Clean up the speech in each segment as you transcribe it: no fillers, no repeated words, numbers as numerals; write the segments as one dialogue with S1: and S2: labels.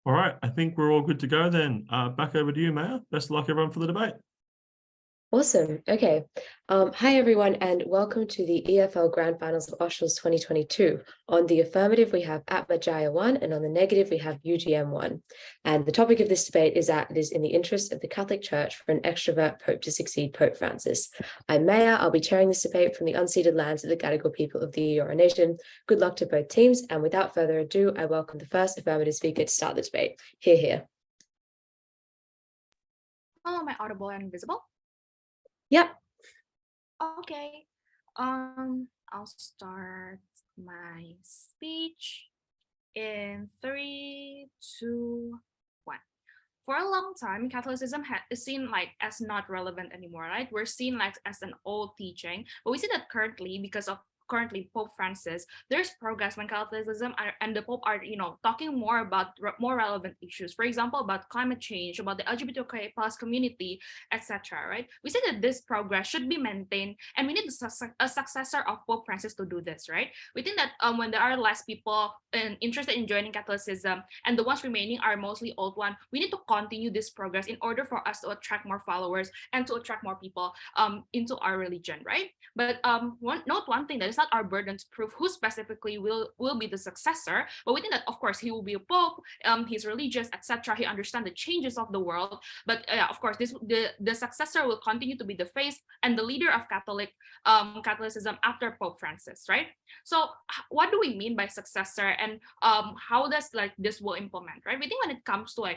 S1: All right, I think we're all good to go then. Back over to you, Maya. Best of luck, everyone, for the debate.
S2: Awesome. Okay. Hi, everyone, and welcome to the EFL Grand Finals of Australs 2022. On the affirmative, we have Atma Jaya 1, and on the negative, we have UGM 1. And the topic of this debate is that it is in the interest of the Catholic Church for an extrovert Pope to succeed Pope Francis. I'm Maya. I'll be chairing this debate from the unceded lands of the Gadigal people of the Eora Nation. Good luck to both teams, and without further ado, I welcome the first affirmative speaker to start the debate. Hear.
S3: Oh, am I audible and visible?
S2: Yep.
S3: Okay. I'll start my speech in 3, 2, 1. For a long time, Catholicism is seen like as not relevant anymore, right? We're seen like as an old teaching, but we see that currently, because of Pope Francis, there's progress when Catholicism and the Pope are, talking more about more relevant issues. For example, about climate change, about the LGBTQIA+ community, etc. Right? We say that this progress should be maintained, and we need a successor of Pope Francis to do this. Right? We think that when there are less people interested in joining Catholicism, and the ones remaining are mostly old ones, we need to continue this progress in order for us to attract more followers and to attract more people into our religion. Right? But one thing that is not our burden to prove who specifically will be the successor, but we think that of course he will be a pope, he's religious, etc. He understands the changes of the world, but of course the successor will continue to be the face and the leader of Catholicism after Pope Francis, right? So what do we mean by successor, and how does this will implement, right? We think when it comes to the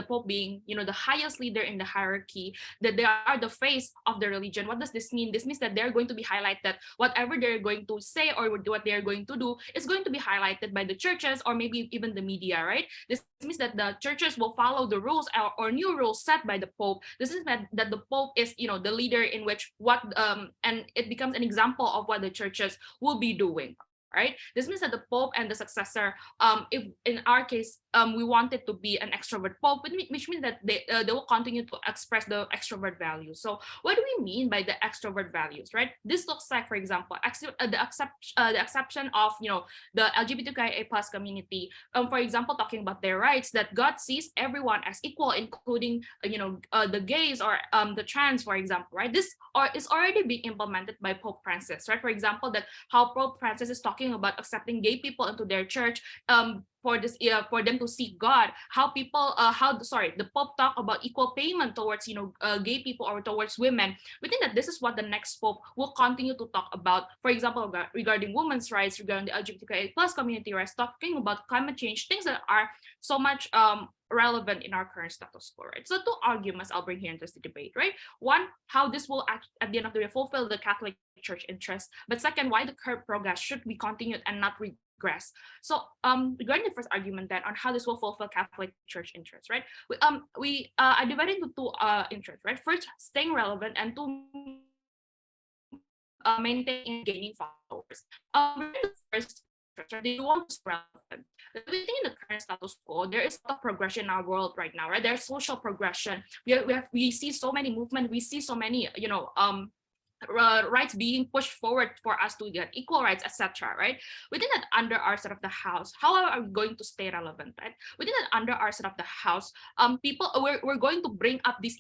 S3: Pope being the highest leader in the hierarchy, that they are the face of the religion. What does this mean? This means that they're going to be highlighted. Whatever they're going to say or what they're going to do is going to be highlighted by the churches or maybe even the media, right? This means that the churches will follow the rules or new rules set by the Pope. This is that the Pope is, the leader in which and it becomes an example of what the churches will be doing. Right? This means that the Pope and the successor, if in our case, we want it to be an extrovert Pope, which means that they will continue to express the extrovert values. So what do we mean by the extrovert values, right? This looks like, for example, the exception of, the LGBTQIA+ community. For example, talking about their rights, that God sees everyone as equal, including, the gays or the trans, for example, right? This is already being implemented by Pope Francis, right? For example, that how Pope Francis is talking about accepting gay people into their church, for them to seek God. How the Pope talk about equal payment towards gay people or towards women. We think that this is what the next Pope will continue to talk about. For example, regarding women's rights, regarding the LGBTQIA+ community rights, talking about climate change, things that are so much relevant in our current status quo, right? So two arguments I'll bring here into this debate, right? One, how this will at the end of the day fulfill the Catholic Church interest, but second, why the current progress should be continued and not regress. So regarding the first argument then on how this will fulfill Catholic Church interest, right? I divided into two interests, right? First, staying relevant, and two, maintaining and gaining followers. The first, they want to stay relevant. We think in the current status quo, there is a lot of progression in our world right now, right? There's social progression. We see so many movements. We see so many, rights being pushed forward for us to get equal rights, etc. Right? We think that under our side of the house, how are we going to stay relevant? Right? We think that under our side of the house, we're going to bring up these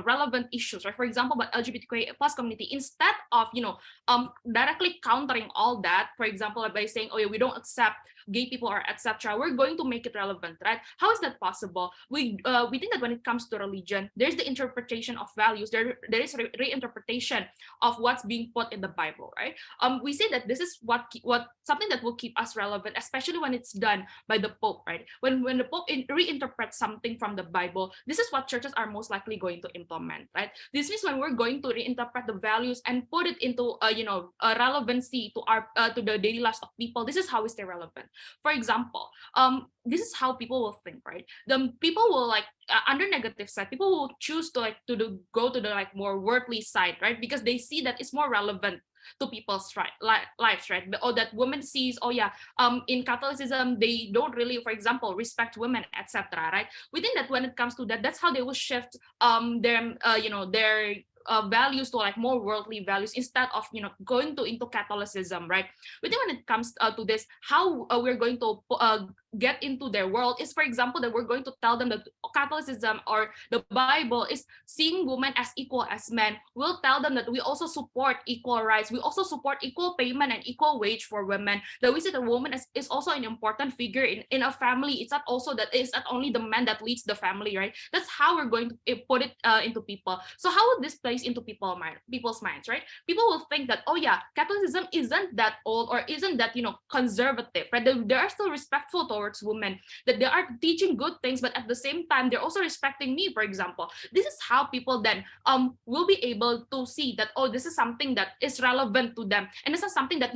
S3: relevant issues, right? For example, about LGBTQIA+ community, instead of directly countering all that. For example, by saying, oh yeah, we don't accept gay people or etc. We're going to make it relevant, right? How is that possible? We think that when it comes to religion, there's the interpretation of values. There is reinterpretation of what's being put in the Bible, right? We say that this is what something that will keep us relevant, especially when it's done by the Pope, right? When the Pope reinterprets something from the Bible, this is what churches are most likely going to implement, right? This means when we're going to reinterpret the values and put it into a relevancy to our to the daily lives of people, this is how we stay relevant. For example, this is how people will think, right? The people will under negative side, people will choose to go to the more worldly side, right? Because they see that it's more relevant to people's lives, right? Or that women sees, oh yeah, in Catholicism they don't really, for example, respect women, etc. Right? We think that when it comes to that, that's how they will shift their values to more worldly values instead of into Catholicism, right? We think when it comes to this, how we're going to get into their world is, for example, that we're going to tell them that Catholicism or the Bible is seeing women as equal as men. We'll tell them that we also support equal rights. We also support equal payment and equal wage for women. That we see the woman is also an important figure in a family. It's not only the man that leads the family, right? That's how we're going to put it into people. So how would this place into people's minds, right? People will think that, oh yeah, Catholicism isn't that old or isn't that, conservative, right? They are still respectful towards women, that they are teaching good things, but at the same time, they're also respecting me, for example. This is how people then will be able to see that, oh, this is something that is relevant to them. And this is something that,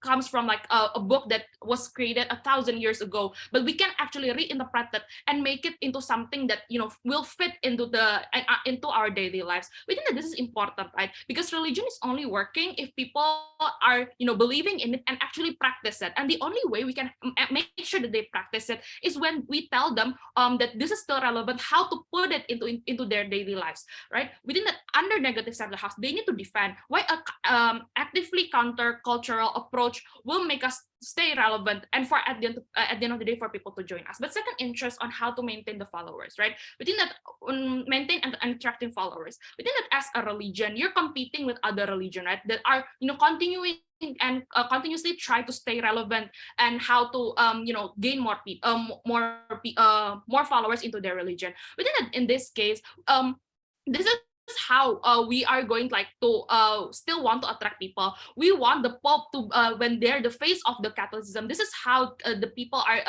S3: comes from like a book that was created 1,000 years ago, but we can actually reinterpret that and make it into something that, will fit into into our daily lives. We think that this is important, right? Because religion is only working if people are, believing in it and actually practice it. And the only way we can make sure that they practice it is when we tell them that this is still relevant, how to put it into their daily lives, right? We think that under negative side of the house, they need to defend why a actively countercultural approach will make us stay relevant and for at the end of the day for people to join us. But second, interest on how to maintain the followers, right? We think that maintain and attracting followers. We think that as a religion, you're competing with other religion, right? That are continuing and continuously try to stay relevant and how to gain more followers into their religion. We think that in this case, this is how we are going to still want to attract people. We want the Pope to when they're the face of the Catholicism. This is how the people are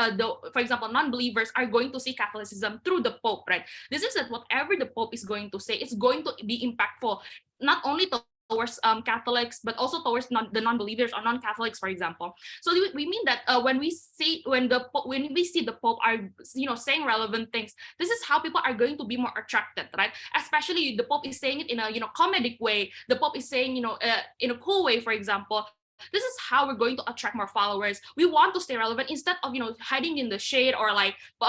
S3: for example, non-believers are going to see Catholicism through the Pope, right? This is that whatever the Pope is going to say, it's going to be impactful not only towards Catholics, but also towards the non-believers or non-Catholics, for example. So we mean that when we see the Pope are saying relevant things, this is how people are going to be more attracted, right? Especially the Pope is saying it in a comedic way. The Pope is saying in a cool way, for example. This is how we're going to attract more followers. We want to stay relevant instead of hiding in the shade or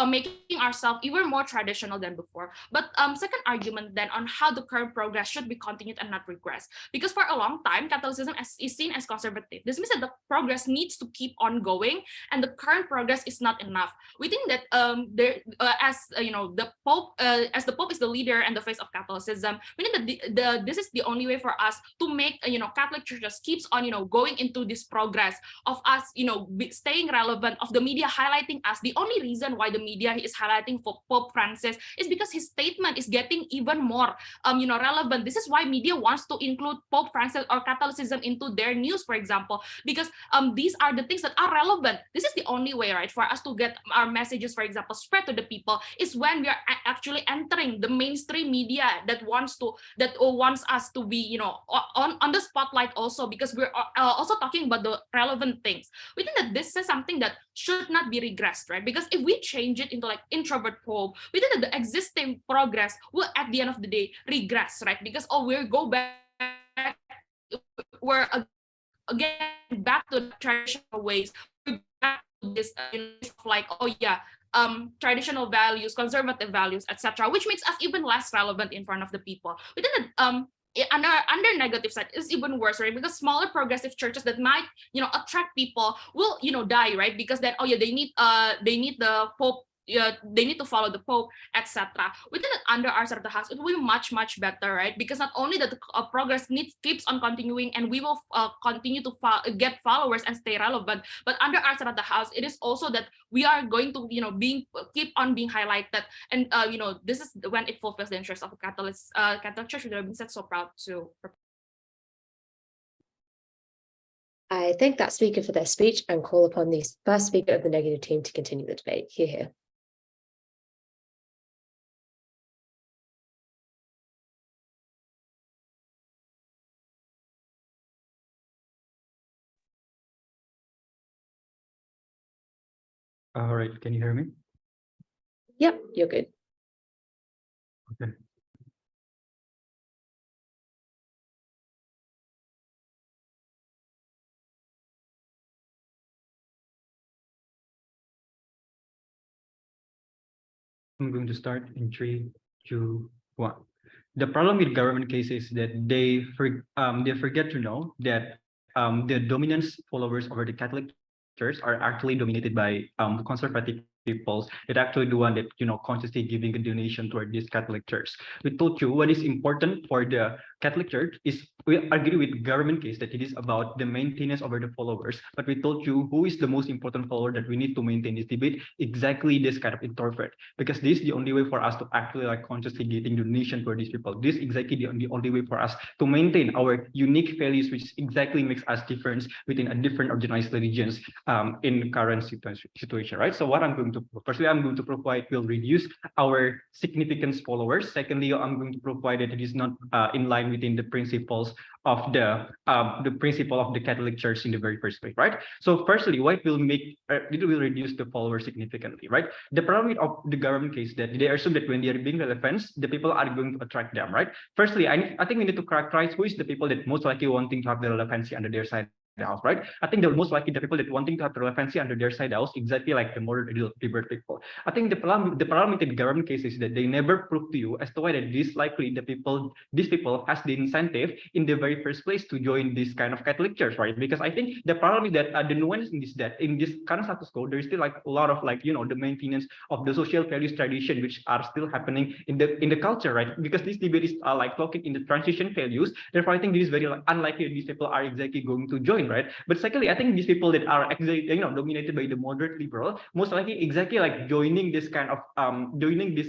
S3: making ourselves even more traditional than before. But second argument then on how the current progress should be continued and not regress, because for a long time Catholicism is seen as conservative. This means that the progress needs to keep on going, and the current progress is not enough. We think that the Pope as the Pope is the leader and the face of Catholicism, we think that this is the only way for us to make Catholic churches keeps on going into this progress of us staying relevant, of the media highlighting us. The only reason why the media is highlighting for Pope Francis is because his statement is getting even more relevant. This is why media wants to include Pope Francis or Catholicism into their news, for example, because these are the things that are relevant. This is the only way, right, for us to get our messages, for example, spread to the people, is when we are actually entering the mainstream media that wants us to be on the spotlight also, because we're also talking about the relevant things. We think that this is something that should not be regressed, right? Because if we change it into introvert Pope, we think that the existing progress will at the end of the day regress, right? Because we'll go back, we're again back to the traditional ways. We're back to this traditional values, conservative values, etc., which makes us even less relevant in front of the people. We think that under negative side is even worse, right? Because smaller progressive churches that might attract people will die, right? Because then they need the Pope. They need to follow the Pope, etc. Within under our side of the house, it will be much better, right? Because not only that the progress keeps on continuing, and we will continue to get followers and stay relevant, but under our side of the house, it is also that we are going to keep on being highlighted, and this is when it fulfills the interest of Catholic Church, which have been said so proud to.
S2: I thank that speaker for their speech and call upon the first speaker of the negative team to continue the debate. Here.
S4: All right, can you hear me?
S2: Yep, you're good.
S4: Okay. I'm going to start in 3, 2, 1. The problem with government cases is that they forget to know that the dominant followers over the Catholic Church are actually dominated by conservative peoples that actually the one that consciously giving a donation toward this Catholic Church. We told you what is important for the Catholic Church is we agree with government case that it is about the maintenance over the followers, but we told you who is the most important follower that we need to maintain this debate, exactly this kind of introvert, because this is the only way for us to actually consciously getting donation for these people. This is exactly the only way for us to maintain our unique values, which exactly makes us different within a different organized religions in current situation, right? So what I'm going to firstly, I'm going to provide will reduce our significance followers. Secondly, I'm going to provide that it is not in line within the principles of the principle of the Catholic Church in the very first place, right? So firstly, what will make it will reduce the followers significantly, right? The problem of the government case that they assume that when they are being relevant, the people are going to attract them, right? Firstly, I think we need to characterize who is the people that most likely wanting to have the relevancy under their side house, right? I think the most likely the people that wanting to have relevancy under their side house, exactly like the more liberal people. I think the problem with the government case is that they never prove to you as to why that this likely these people has the incentive in the very first place to join this kind of Catholic Church, right? Because I think the problem is that the nuance in this that in this current status quo, there is still like a lot of the maintenance of the social values tradition which are still happening in the culture, right? Because this debate is talking in the transition values. Therefore, I think this is very unlikely that these people are exactly going to join, right? But secondly, I think these people that are actually dominated by the moderate liberal, most likely exactly joining this kind of joining this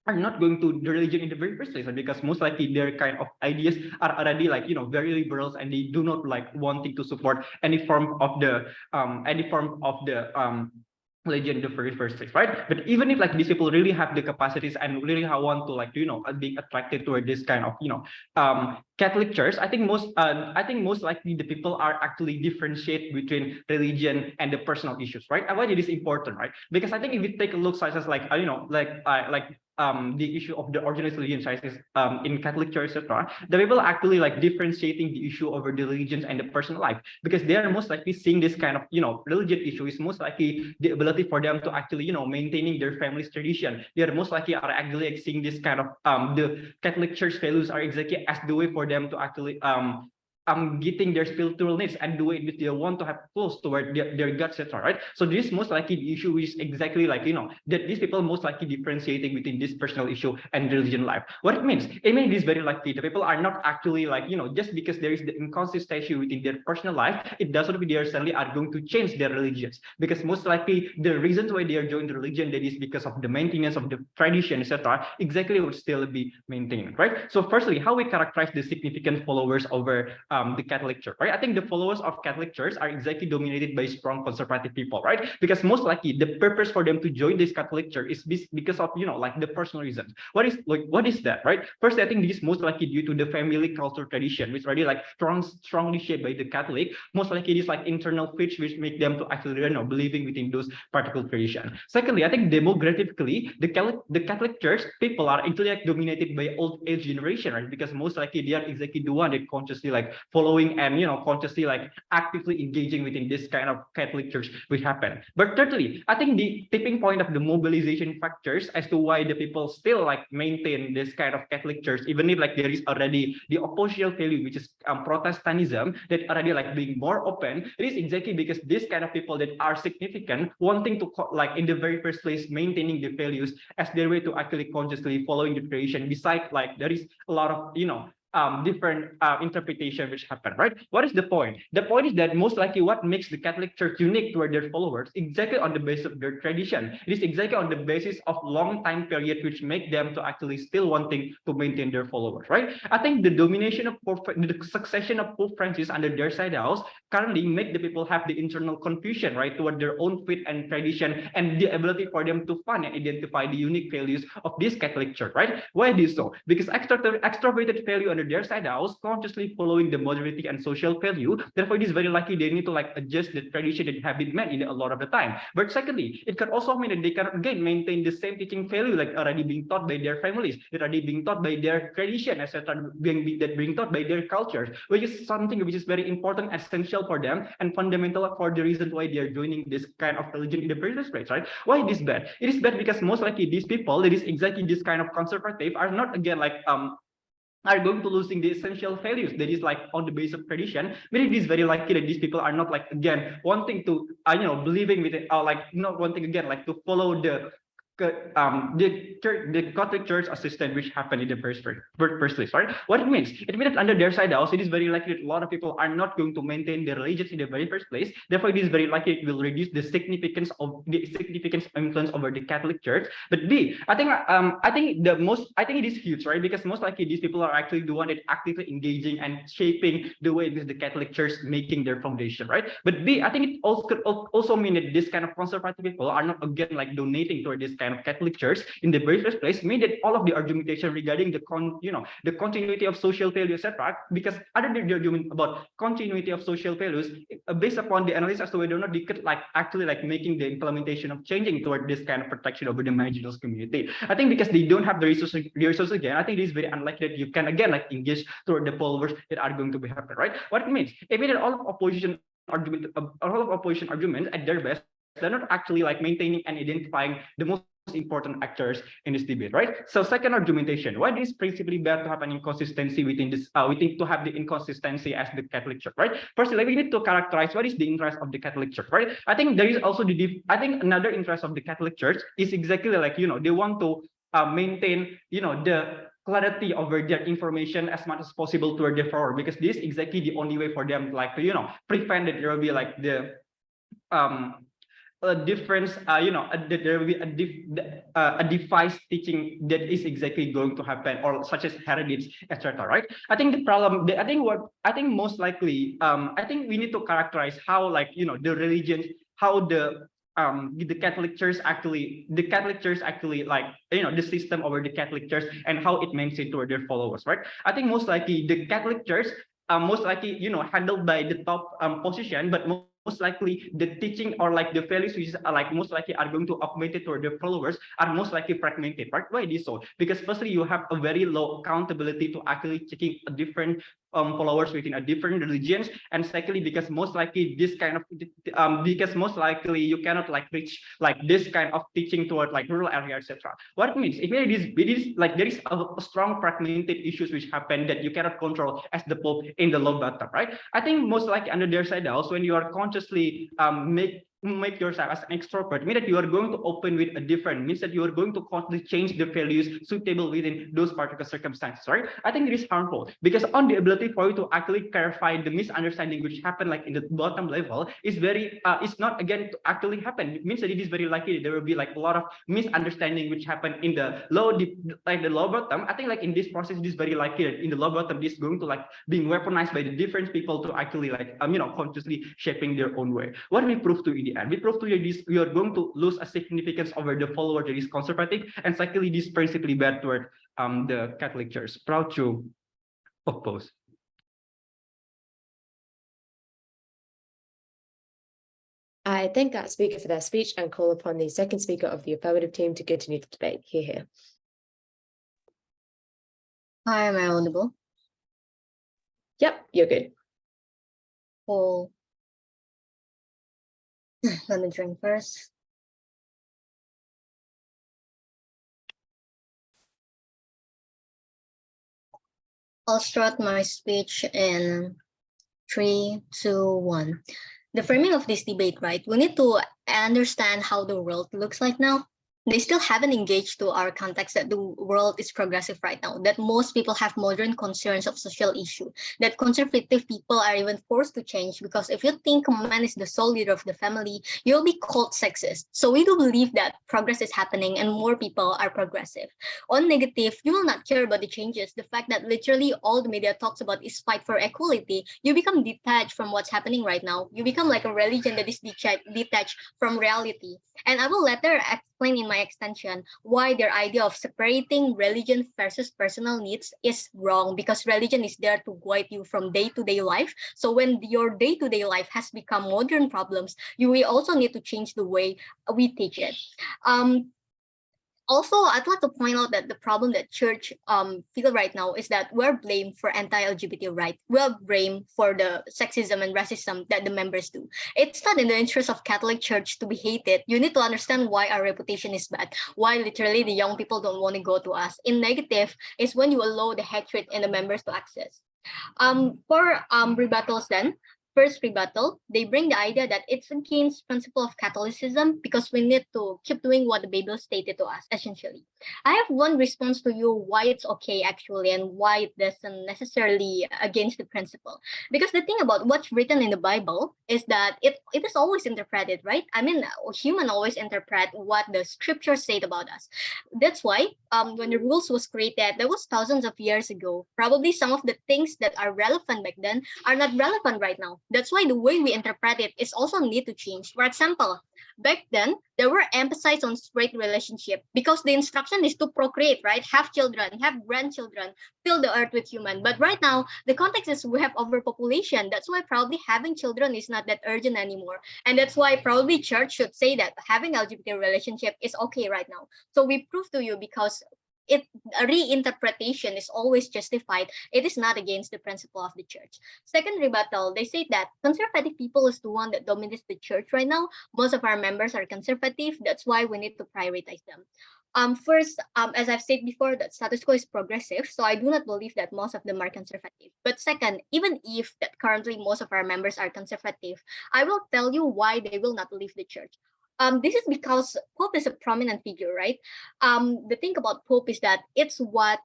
S4: are not going to the religion in the very first place, because most likely their kind of ideas are already very liberals, and they do not wanting to support any form of the religion in the very first place, right? But even if these people really have the capacities and really want to being attracted toward this kind of Catholic Church, I think most likely the people are actually differentiate between religion and the personal issues, right? And why it is important, right? Because I think if we take a look such as the issue of the organized religion sizes in Catholic Church, etc., the people actually differentiating the issue over the religions and the personal life, because they are most likely seeing this kind of religion issue is most likely the ability for them to actually maintaining their family's tradition. They are most likely are actually seeing this kind of the Catholic Church values are exactly as the way for them to actually getting their spiritual needs and the way in which they want to have close toward their God, etc. Right? So this most likely the issue is exactly that these people most likely differentiating between this personal issue and religion life. What it means it is very likely the people are not actually just because there is the inconsistency within their personal life, it doesn't mean they suddenly are going to change their religions, because most likely the reasons why they are joining the religion, that is because of the maintenance of the tradition, etc., exactly would still be maintained, right? So firstly, how we characterize the significant followers over the Catholic Church, right? I think the followers of Catholic Church are exactly dominated by strong conservative people, right? Because most likely the purpose for them to join this Catholic Church is because of the personal reasons. What is that, right? First, I think this is most likely due to the family culture tradition, which already strongly shaped by the Catholic. Most likely it is internal pitch which make them to actually believing within those particular tradition. Secondly, I think demographically the Catholic Church people are actually dominated by old age generation, right? Because most likely they are exactly the one that consciously following and consciously actively engaging within this kind of Catholic Church which happen. But thirdly, I think the tipping point of the mobilization factors as to why the people still maintain this kind of Catholic Church, even if there is already the oppositional value which is Protestantism that already being more open, it is exactly because this kind of people that are significant wanting to in the very first place maintaining the values as their way to actually consciously following the tradition. Besides there is a lot of different interpretation which happen, right? What is the point? The point is that most likely what makes the Catholic Church unique toward their followers exactly on the basis of their tradition. It is exactly on the basis of long time period which make them to actually still wanting to maintain their followers, right? I think the domination of the succession of Pope Francis under their side house currently make the people have the internal confusion, right, toward their own faith and tradition and the ability for them to find and identify the unique values of this Catholic Church, right? Why this so? Because extroverted value under their side house consciously following the modernity and social value. Therefore, it is very likely they need to adjust the tradition that have been met in a lot of the time. But secondly, it can also mean that they can again maintain the same teaching value already being taught by their families, that already being taught by their tradition, etc., being taught by their culture, which is something which is very important, essential for them, and fundamental for the reason why they are joining this kind of religion in the first place, right? Why it is bad? It is bad because most likely these people, it is exactly this kind of conservative, are not again are going to losing the essential values that is like on the base of tradition. But it is very likely that these people are not like again wanting to believing with it, or like not wanting again like to follow the Catholic Church assistant which happened in the first place, right? What it means? It means that under their side also, it is very likely that a lot of people are not going to maintain their religions in the very first place. Therefore, it is very likely it will reduce the significance influence over the Catholic Church. But B, I think it is huge, right? Because most likely these people are actually the one that actively engaging and shaping the way in which the Catholic Church making their foundation, right? But B, I think it also could also mean that this kind of conservative people are not again like donating toward this kind of Catholic Church in the very first place, mean that all of the argumentation regarding the continuity of social values, etc. Because other than the argument about continuity of social values, based upon the analysis as to whether or not they could like actually like making the implementation of changing toward this kind of protection over the marginalized community. I think because they don't have the resources again, I think it is very unlikely that you can again like engage toward the followers that are going to be happening, right? What it means, it means that all of opposition arguments at their best, they're not actually like maintaining and identifying the most important actors in this debate, right? So second argumentation, why this principally bad to have an inconsistency within this, we think to have the inconsistency as the Catholic Church, right? Firstly, we need to characterize what is the interest of the Catholic Church, right? I think there is also I think another interest of the Catholic Church is exactly like, they want to maintain, the clarity over their information as much as possible toward their follower, because this is exactly the only way for them like to, prevent that there will be like the a difference, that there will be a device teaching that is exactly going to happen, or such as heritage, etc. Right? I think the problem, I think most likely, I think we need to characterize how like the religion, how the Catholic Church actually like the system over the Catholic Church and how it maintains toward their followers, right? I think most likely the Catholic Church most likely handled by the top position, but most likely the teaching or like the values which are like most likely are going to augment toward their followers are most likely fragmented, right? Why it is so? Because firstly, you have a very low accountability to actually checking a different followers within a different religions, and secondly, because most likely this kind of because most likely you cannot like reach like this kind of teaching toward like rural area, etc. What it means, it is like there is a strong fragmented issues which happen that you cannot control as the Pope in the low bottom, right? I think most likely under their side also, when you are consciously make yourself as an extrovert, mean that you are going to open with a different, means that you are going to constantly change the values suitable within those particular circumstances, right? I think it is harmful because on the ability for you to actually clarify the misunderstanding which happen like in the bottom level is very it's not again to actually happen. It means that it is very likely there will be like a lot of misunderstanding which happen in the low bottom. I think like in this process it is very likely that in the low bottom this is going to like being weaponized by the different people to actually like consciously shaping their own way. What we prove to in the end, we prove to you this, we are going to lose a significance over the follower that is conservative, and secondly this principally bad toward the Catholic Church. Proud to oppose.
S2: I thank that speaker for their speech and call upon the second speaker of the affirmative team to continue the debate. Here.
S5: Hi, am I audible?
S2: Yep, you're good.
S5: Cool. Let me drink first. I'll start my speech in 3, 2, 1. The framing of this debate, right? We need to understand how the world looks like now. They still haven't engaged to our context that the world is progressive right now, that most people have modern concerns of social issue, that conservative people are even forced to change because if you think man is the sole leader of the family, you'll be called sexist. So we do believe that progress is happening and more people are progressive. On negative, you will not care about the changes. The fact that literally all the media talks about is fight for equality, you become detached from what's happening right now. You become like a religion that is detached from reality. And I will later explain in my extension why their idea of separating religion versus personal needs is wrong, because religion is there to guide you from day-to-day life. So when your day-to-day life has become modern problems, you will also need to change the way we teach it. Also, I'd like to point out that the problem that church feel right now is that we're blamed for anti-LGBT rights. We're blamed for the sexism and racism that the members do. It's not in the interest of Catholic Church to be hated. You need to understand why our reputation is bad, why literally the young people don't want to go to us. In negative is when you allow the hatred in the members to access. For rebuttals then, first rebuttal, they bring the idea that it's against principle of Catholicism because we need to keep doing what the Bible stated to us, essentially. I have one response to you why it's okay actually and why it doesn't necessarily against the principle. Because the thing about what's written in the Bible is that it is always interpreted, right? I mean, human always interpret what the scriptures say about us. That's why when the rules was created, that was thousands of years ago. Probably some of the things that are relevant back then are not relevant right now. That's why the way we interpret it is also need to change. For example, back then, there were emphasis on straight relationship because the instruction is to procreate, right? Have children, have grandchildren, fill the earth with human. But right now, the context is we have overpopulation. That's why probably having children is not that urgent anymore. And that's why probably church should say that having LGBT relationship is okay right now. So we prove to you because it reinterpretation is always justified. It is not against the principle of the church. Second rebuttal, they say that conservative people is the one that dominates the church right now. Most of our members are conservative. That's why we need to prioritize them. First, as I've said before, that status quo is progressive, so I do not believe that most of them are conservative. But second, even if that currently most of our members are conservative, I will tell you why they will not leave the church. This is because Pope is a prominent figure, right? The thing about Pope is that it's what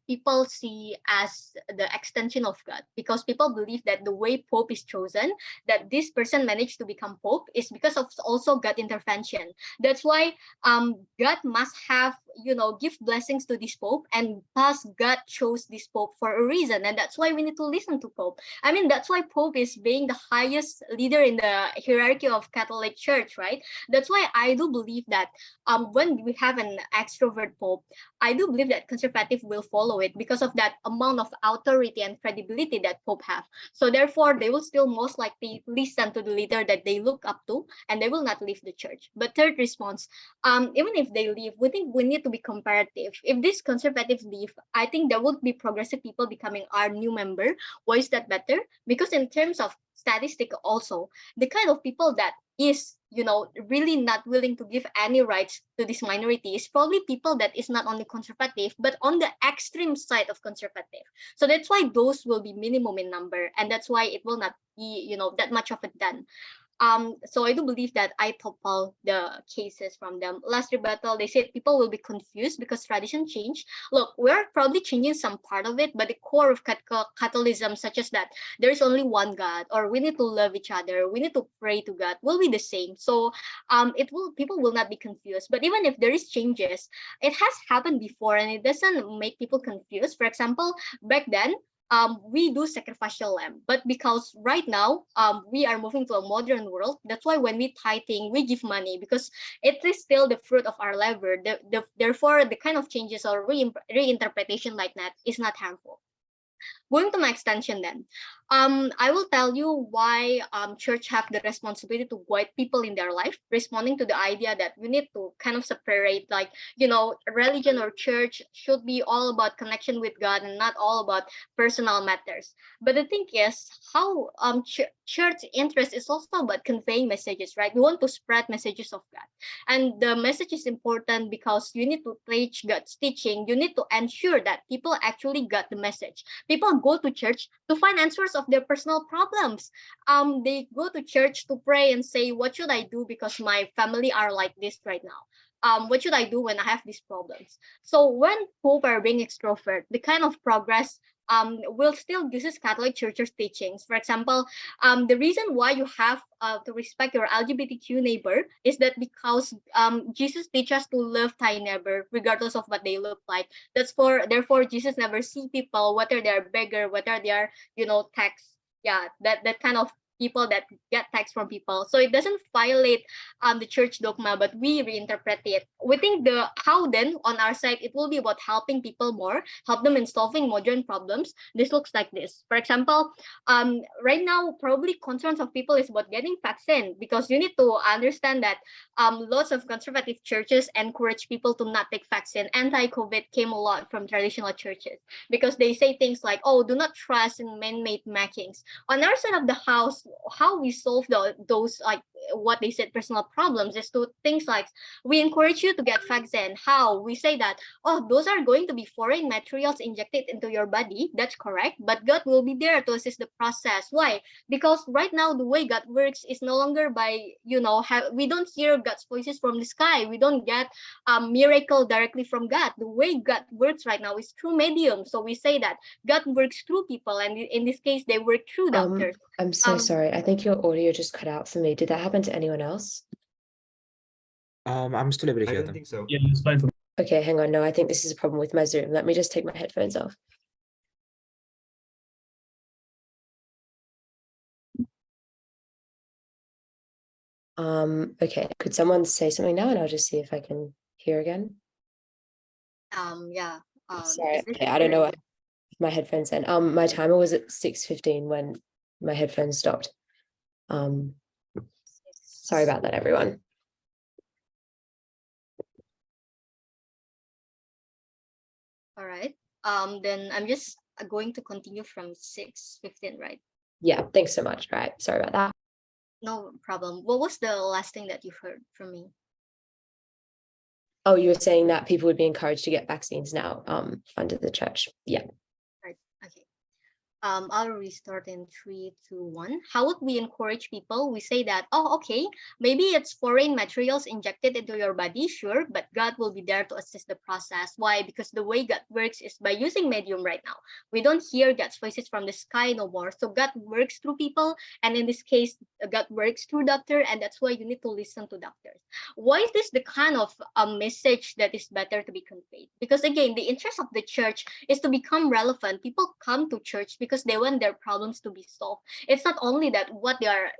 S5: people see as the extension of God, because people believe that the way Pope is chosen, that this person managed to become Pope, is because of also God intervention. That's why God must have, give blessings to this Pope, and thus God chose this Pope for a reason, and that's why we need to listen to Pope. I mean, that's why Pope is being the highest leader in the hierarchy of Catholic Church, right? That's why I do believe that when we have an extrovert Pope, I do believe that conservative will follow it because of that amount of authority and credibility that Pope have. So therefore, they will still most likely listen to the leader that they look up to, and they will not leave the church. But third response, even if they leave, we think we need to be comparative. If these conservatives leave, I think there would be progressive people becoming our new member. Why is that better? Because in terms of statistic also, the kind of people that is really not willing to give any rights to this minority is probably people that is not only conservative but on the extreme side of conservative. So that's why those will be minimum in number, and that's why it will not be that much of it done. So I do believe that I topple the cases from them. Last rebuttal, they said people will be confused because tradition changed. Look, we're probably changing some part of it, but the core of Catholicism, such as that there is only one God, or we need to love each other, we need to pray to God, will be the same. So people will not be confused. But even if there is changes, it has happened before, and it doesn't make people confused. For example, back then, we do sacrificial lamb, but because right now we are moving to a modern world, that's why when we tithing, we give money because it is still the fruit of our labor. Therefore, the kind of changes or reinterpretation like that is not harmful. Going to my extension then, I will tell you why church have the responsibility to guide people in their life, responding to the idea that we need to kind of separate, like, religion or church should be all about connection with God and not all about personal matters. But the thing is, how church interest is also about conveying messages, right? We want to spread messages of God. And the message is important because you need to preach God's teaching. You need to ensure that people actually got the message. People go to church to find answers of their personal problems. They go to church to pray and say, what should I do because my family are like this right now? What should I do when I have these problems? So when Pope are being extrovert, the kind of progress will still uses Catholic Church's teachings. For example, the reason why you have to respect your LGBTQ neighbor is that because Jesus teaches us to love thy neighbor regardless of what they look like. Therefore Jesus never see people, whether they are beggar, whether they are tax. Yeah, that kind of people that get texts from people. So it doesn't violate the church dogma, but we reinterpret it. We think the how then on our side, it will be about helping people more, help them in solving modern problems. This looks like this. For example, right now, probably concerns of people is about getting vaccine, because you need to understand that lots of conservative churches encourage people to not take vaccine. Anti-COVID came a lot from traditional churches because they say things like, oh, do not trust in man-made makings. On our side of the house, how we solve those, like what they said, personal problems, is to things like, we encourage you to get vaccine. How? We say that, oh, those are going to be foreign materials injected into your body. That's correct. But God will be there to assist the process. Why? Because right now, the way God works is no longer by, we don't hear God's voices from the sky. We don't get a miracle directly from God. The way God works right now is through medium. So we say that God works through people. And in this case, they work through doctors.
S2: I'm so sorry. I think your audio just cut out for me. Did that happen to anyone else?
S6: I'm still able to
S7: I
S6: hear
S7: don't
S6: them.
S7: think so.
S1: Yeah, it's fine for me.
S2: Okay, hang on. No, I think this is a problem with my Zoom. Let me just take my headphones off. Okay, could someone say something now and I'll just see if I can hear again?
S5: Yeah.
S2: Sorry,
S5: is this
S2: okay, I don't know
S5: clear?
S2: what my headphones then. My timer was at 6:15 when my headphones stopped. Sorry about that, everyone.
S5: All right. Then I'm just going to continue from 6:15, right?
S2: Yeah, thanks so much. Right, sorry about that.
S5: No problem. What was the last thing that you heard from me?
S2: Oh, you were saying that people would be encouraged to get vaccines now under the church. Yeah.
S5: Right. Okay. I'll restart in 3, 2, 1. How would we encourage people? We say that, oh, okay, maybe it's foreign materials injected into your body, sure, but God will be there to assist the process. Why? Because the way God works is by using medium right now. We don't hear God's voices from the sky no more. So God works through people, and in this case, God works through doctor, and that's why you need to listen to doctors. Why is this the kind of message that is better to be conveyed? Because again, the interest of the church is to become relevant. People come to church because they want their problems to be solved. It's not only that what they are,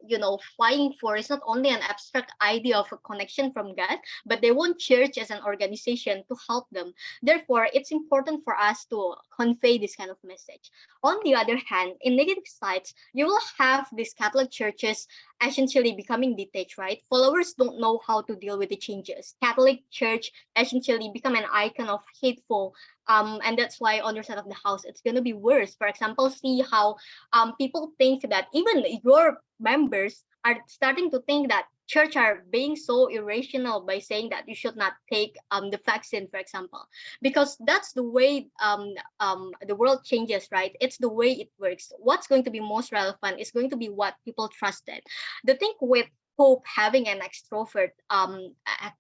S5: fighting for is not only an abstract idea of a connection from God, but they want church as an organization to help them. Therefore, it's important for us to convey this kind of message. On the other hand, in negative sides, you will have these Catholic churches essentially becoming detached, right? Followers don't know how to deal with the changes. Catholic Church essentially become an icon of hateful, and that's why on your side of the house it's gonna be worse. For example, see how people think that even your members are starting to think that church are being so irrational by saying that you should not take the vaccine, for example, because that's the way the world changes, right? It's the way it works. What's going to be most relevant is going to be what people trusted. The thing with Pope having an extrovert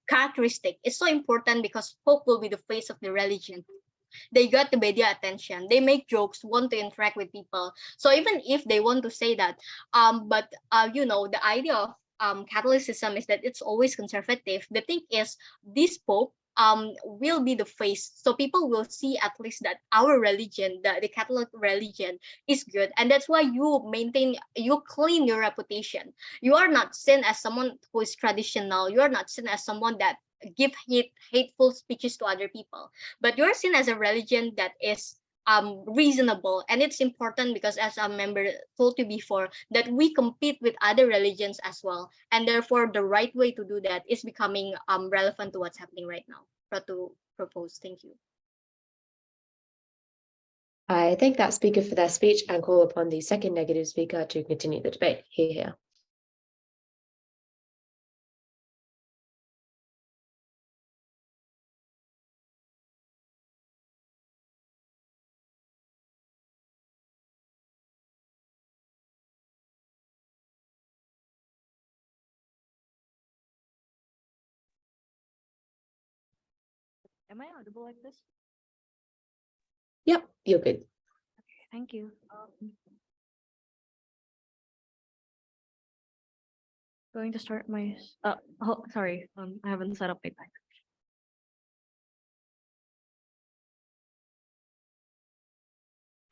S5: characteristic is so important because Pope will be the face of the religion. They got the media attention. They make jokes, want to interact with people. So even if they want to say that, but the idea of Catholicism is that it's always conservative. The thing is, this Pope will be the face, so people will see at least that our religion, the Catholic religion, is good, and that's why you clean your reputation. You are not seen as someone who is traditional. You are not seen as someone that give hateful speeches to other people, but you're seen as a religion that is reasonable. And it's important because, as a member told you before, that we compete with other religions as well, and therefore the right way to do that is becoming relevant to what's happening right now. To propose. Thank you.
S2: I thank that speaker for their speech and call upon the second negative speaker to continue the debate. Here.
S8: Am I audible like this?
S2: Yep, you're good.
S8: Okay, thank you. Going to start my. Sorry. I haven't set up my mic.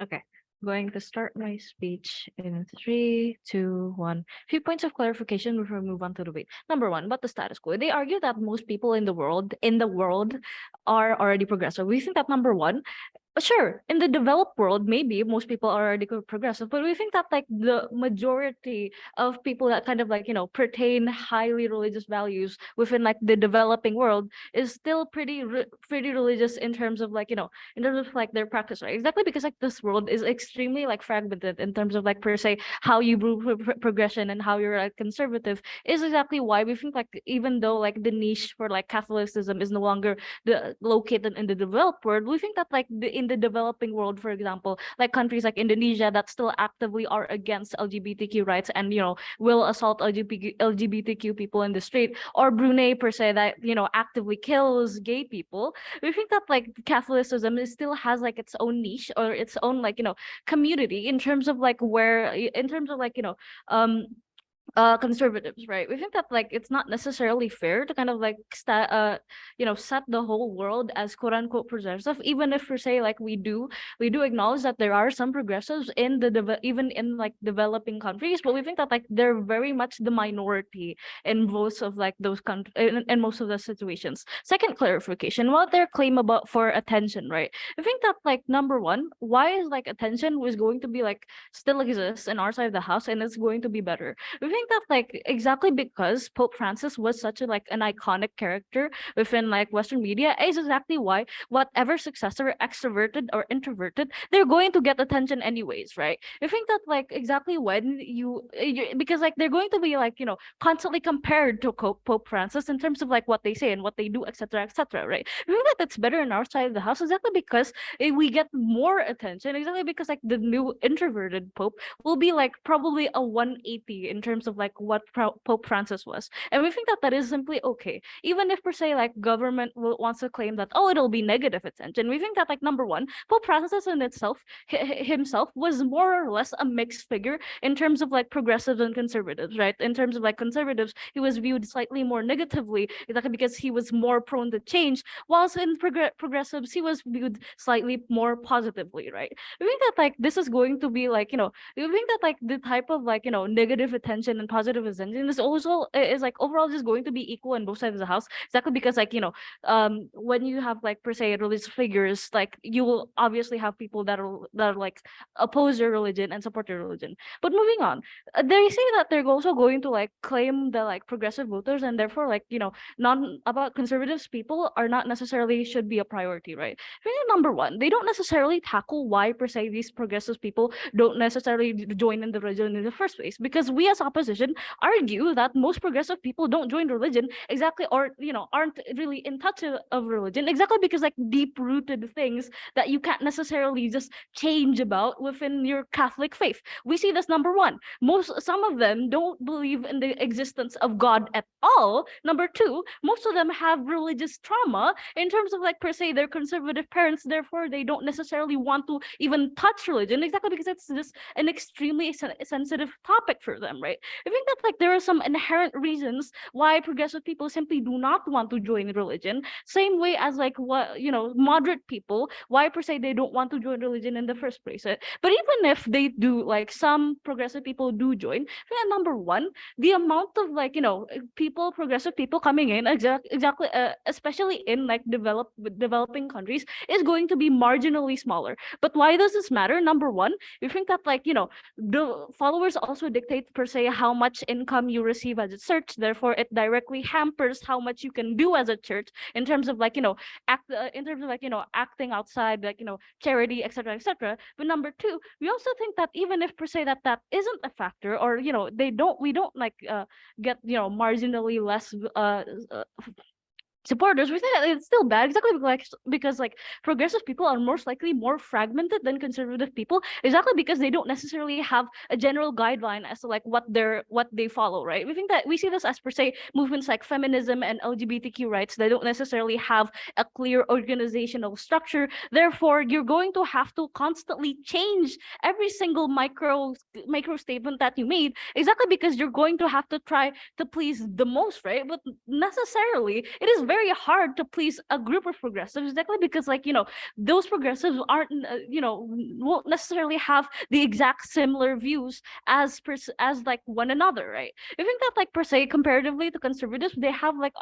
S8: Okay. going to start my speech in 3, 2, 1. Few points of clarification before we move on to debate. Number one, about the status quo. They argue that most people in the world are already progressive. We think that number one, sure, in the developed world, maybe most people are already progressive, but we think that like the majority of people that kind of like, pertain highly religious values within like the developing world is still pretty religious in terms of like, in terms of like their practice, right? Exactly because like this world is extremely like fragmented in terms of like per se how you progression and how you're like conservative is exactly why we think like even though like the niche for like Catholicism is no longer located in the developed world, we think that like in the developing world, for example, like countries like Indonesia that still actively are against LGBTQ rights and will assault LGBTQ people in the street, or Brunei per se that actively kills gay people, we think that like Catholicism still has like its own niche or its own like community in terms of like um conservatives, right? We think that like it's not necessarily fair to kind of like set the whole world as quote unquote progressive, even if per se like we do acknowledge that there are some progressives in the even in like developing countries, but we think that like they're very much the minority in most of like those countries in most of the situations. Second clarification, what their claim about for attention, right? I think that like number one, why is like attention was going to be like still exists in our side of the house and it's going to be better? We think that like exactly because Pope Francis was such a like an iconic character within like Western media is exactly why whatever successor, extroverted or introverted, they're going to get attention anyways, right? We think that like exactly when because like they're going to be like constantly compared to Pope Francis in terms of like what they say and what they do, etc., right? We think that it's better in our side of the house exactly because we get more attention, exactly because like the new introverted Pope will be like probably a 180 in terms of like what Pope Francis was, and we think that that is simply okay, even if per se like government wants to claim that it'll be negative attention. We think that like number one, Pope Francis in itself himself was more or less a mixed figure in terms of like progressives and conservatives, right? In terms of like conservatives, he was viewed slightly more negatively exactly because he was more prone to change, whilst in progressives he was viewed slightly more positively, right? We think that like this is going to be like we think that like the type of like negative attention and positive attention is also is like overall just going to be equal in both sides of the house, exactly because like when you have like per se religious figures, like you will obviously have people that are like oppose your religion and support your religion. But moving on, they say that they're also going to like claim the like progressive voters, and therefore like non about conservatives people are not necessarily should be a priority, right? Really, number one, they don't necessarily tackle why per se these progressive people don't necessarily join in the religion in the first place, because we as opposition argue that most progressive people don't join religion exactly, or aren't really in touch of religion exactly because like deep rooted things that you can't necessarily just change about within your Catholic faith. We see this number one, some of them don't believe in the existence of God at all. Number two, most of them have religious trauma in terms of like per se their conservative parents, therefore they don't necessarily want to even touch religion exactly because it's just an extremely sensitive topic for them, right? I think that like there are some inherent reasons why progressive people simply do not want to join religion, same way as like what moderate people, why per se they don't want to join religion in the first place. But even if they do, like some progressive people do join, number one, the amount of like progressive people coming in exactly especially in like developing countries is going to be marginally smaller. But why does this matter? Number one, we think that like the followers also dictate per se how much income you receive as a church, therefore it directly hampers how much you can do as a church in terms of like acting outside like charity, etc. But number two, we also think that even if per se that isn't a factor, or we don't like get marginally less supporters, we think that it's still bad exactly because like progressive people are most likely more fragmented than conservative people, exactly because they don't necessarily have a general guideline as to like what they follow, right? We think that we see this as per se movements like feminism and LGBTQ rights. They don't necessarily have a clear organizational structure, therefore you're going to have to constantly change every single micro statement that you made, exactly because you're going to have to try to please the most, right? But necessarily it is very very hard to please a group of progressives, exactly because like, those progressives aren't, won't necessarily have the exact similar views as like one another, right? I think that like per se comparatively to conservatives, they have like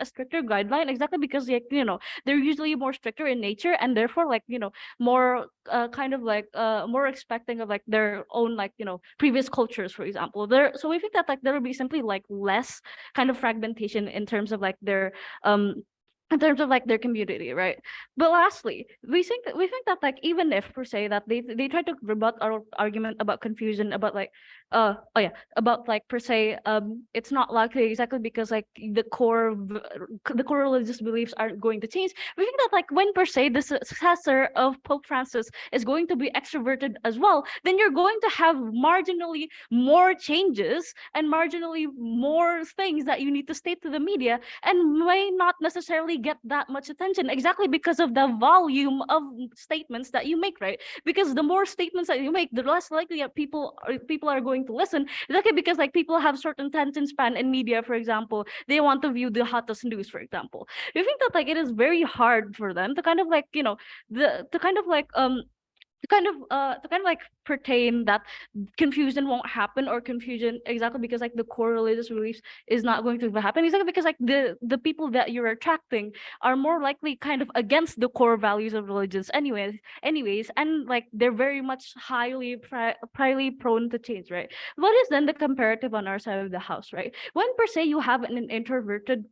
S8: a stricter guideline, exactly because like, they're usually more stricter in nature, and therefore like, more kind of like more expecting of like their own like, previous cultures, for example. So we think that like there will be simply like less kind of fragmentation in terms of like their in terms of like their community, right? But lastly, we think that like even if per se that they try to rebut our argument about confusion about like about like per se it's not likely, exactly because like the core religious beliefs aren't going to change. We think that like when per se the successor of Pope Francis is going to be extroverted as well, then you're going to have marginally more changes and marginally more things that you need to state to the media, and may not necessarily get that much attention, exactly because of the volume of statements that you make, right? Because the more statements that you make, the less likely that people are going to listen. Exactly because like people have certain attention span in media, for example. They want to view the hottest news, for example. You think that like it is very hard for them to kind of like, to kind of like pertain that confusion won't happen, or confusion, exactly because like the core religious beliefs is not going to happen, exactly because like the people that you're attracting are more likely kind of against the core values of religions anyways, and like they're very much highly prone to change, right? What is then the comparative on our side of the house, right? When per se you have an introverted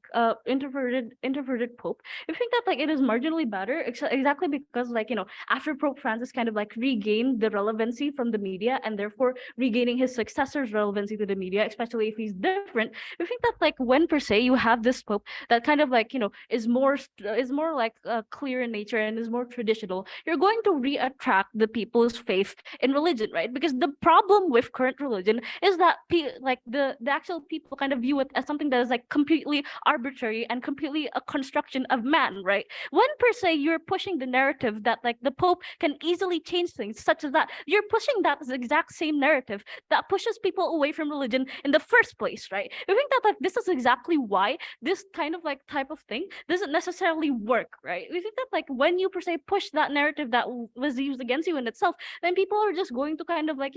S8: pope, you think that like it is marginally better, exactly because like, after Pope Francis kind of like regained the relevancy from the media, and therefore regaining his successor's relevancy to the media, especially if he's different. We think that like when per se you have this pope that kind of like, is more like clear in nature and is more traditional, you're going to re-attract the people's faith in religion, right? Because the problem with current religion is that like the actual people kind of view it as something that is like completely arbitrary and completely a construction of man, right? When per se you're pushing the narrative that like the pope can easily change things, such as that, you're pushing that exact same narrative that pushes people away from religion in the first place, right? I think that like this is exactly why this kind of like type of thing doesn't necessarily work, right? We think that like when you per se push that narrative that was used against you in itself, then people are just going to kind of like,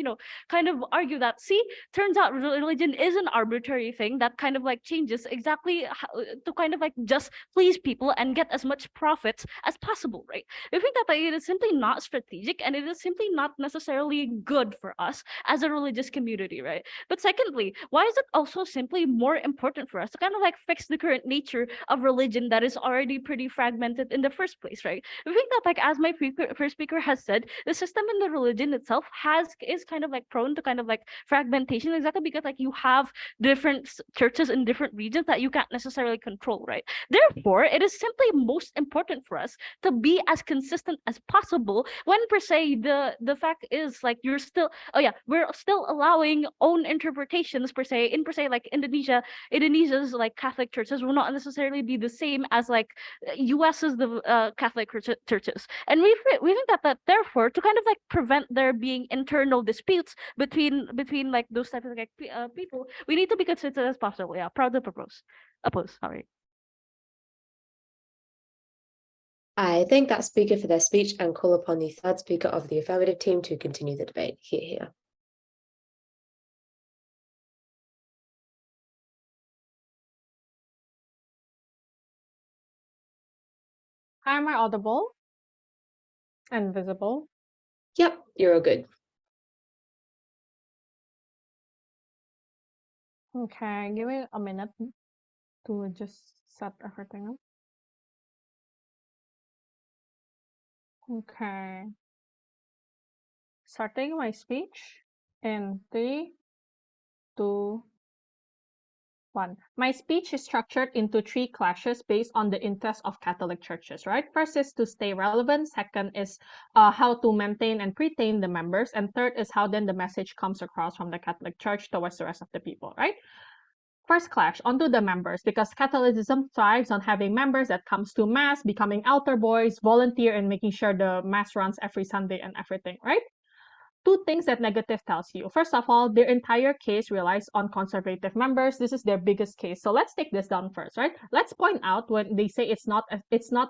S8: kind of argue that, see, turns out religion is an arbitrary thing that kind of like changes exactly to kind of like just please people and get as much profits as possible, right? I think that like, it is simply not strategic, and it is simply not necessarily good for us as a religious community, right? But secondly, why is it also simply more important for us to kind of like fix the current nature of religion that is already pretty fragmented in the first place, right? I think that like as my first speaker has said, the system in the religion itself is kind of like prone to kind of like fragmentation, exactly because like you have different churches in different regions that you can't necessarily control, right? Therefore, it is simply most important for us to be as consistent as possible when per se the fact is like we're still allowing own interpretations per se like Indonesia's like Catholic churches will not necessarily be the same as like US's the Catholic churches, and we think that therefore to kind of like prevent there being internal disputes between like those types of like people, we need to be consistent as possible. Yeah, proud to oppose. Sorry.
S2: I thank that speaker for their speech and call upon the third speaker of the affirmative team to continue the debate. Here.
S6: Am I audible and visible?
S2: Yep, you're all good.
S6: Okay, give me a minute to just set everything up. Okay. Starting my speech in 3, 2, 1. My speech is structured into 3 clashes based on the interests of Catholic churches, right? First is to stay relevant. Second is how to maintain and retain the members. And third is how then the message comes across from the Catholic Church towards the rest of the people, right? First clash, onto the members, because Catholicism thrives on having members that comes to Mass, becoming altar boys, volunteer, and making sure the Mass runs every Sunday and everything, right? two things that negative tells you. First of all, their entire case relies on conservative members. This is their biggest case. So let's take this down first, right? Let's point out when they say it's not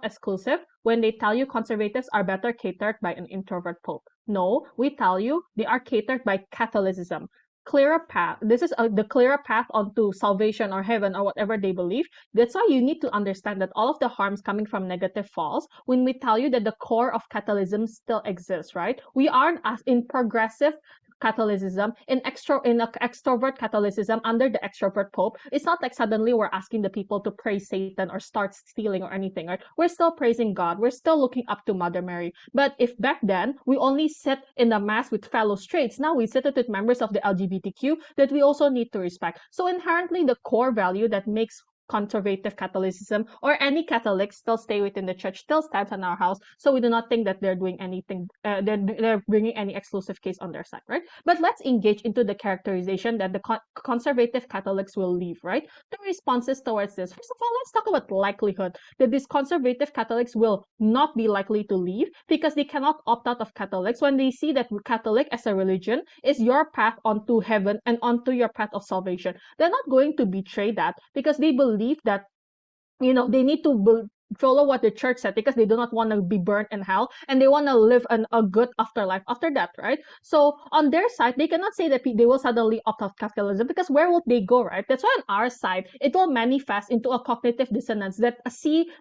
S6: exclusive, when they tell you conservatives are better catered by an introvert pope. No, we tell you they are catered by Catholicism. Clearer path. This is the clearer path onto salvation or heaven or whatever they believe. That's why you need to understand that all of the harms coming from negative falls when we tell you that the core of Catholicism still exists, right? We aren't as in progressive Catholicism, in extrovert Catholicism under the extrovert pope. It's not like suddenly we're asking the people to praise Satan or start stealing or anything, right? We're still praising God. We're still looking up to Mother Mary. But if back then we only sit in the mass with fellow straights, now we sit it with members of the LGBTQ that we also need to respect. So inherently, the core value that makes conservative Catholicism or any Catholics still stay within the church still stands in our house. So we do not think that they're doing anything, they're bringing any exclusive case on their side, right? But let's engage into the characterization that the conservative Catholics will leave, right? The responses towards this. First of all, let's talk about likelihood that these conservative Catholics will not be likely to leave because they cannot opt out of Catholics when they see that Catholic as a religion is your path onto heaven and onto your path of salvation. They're not going to betray that because they believe that they need to follow what the church said because they do not want to be burned in hell and they want to live a good afterlife after that, right? So on their side, they cannot say that they will suddenly opt out of Catholicism because where will they go, right? That's why on our side, it will manifest into a cognitive dissonance that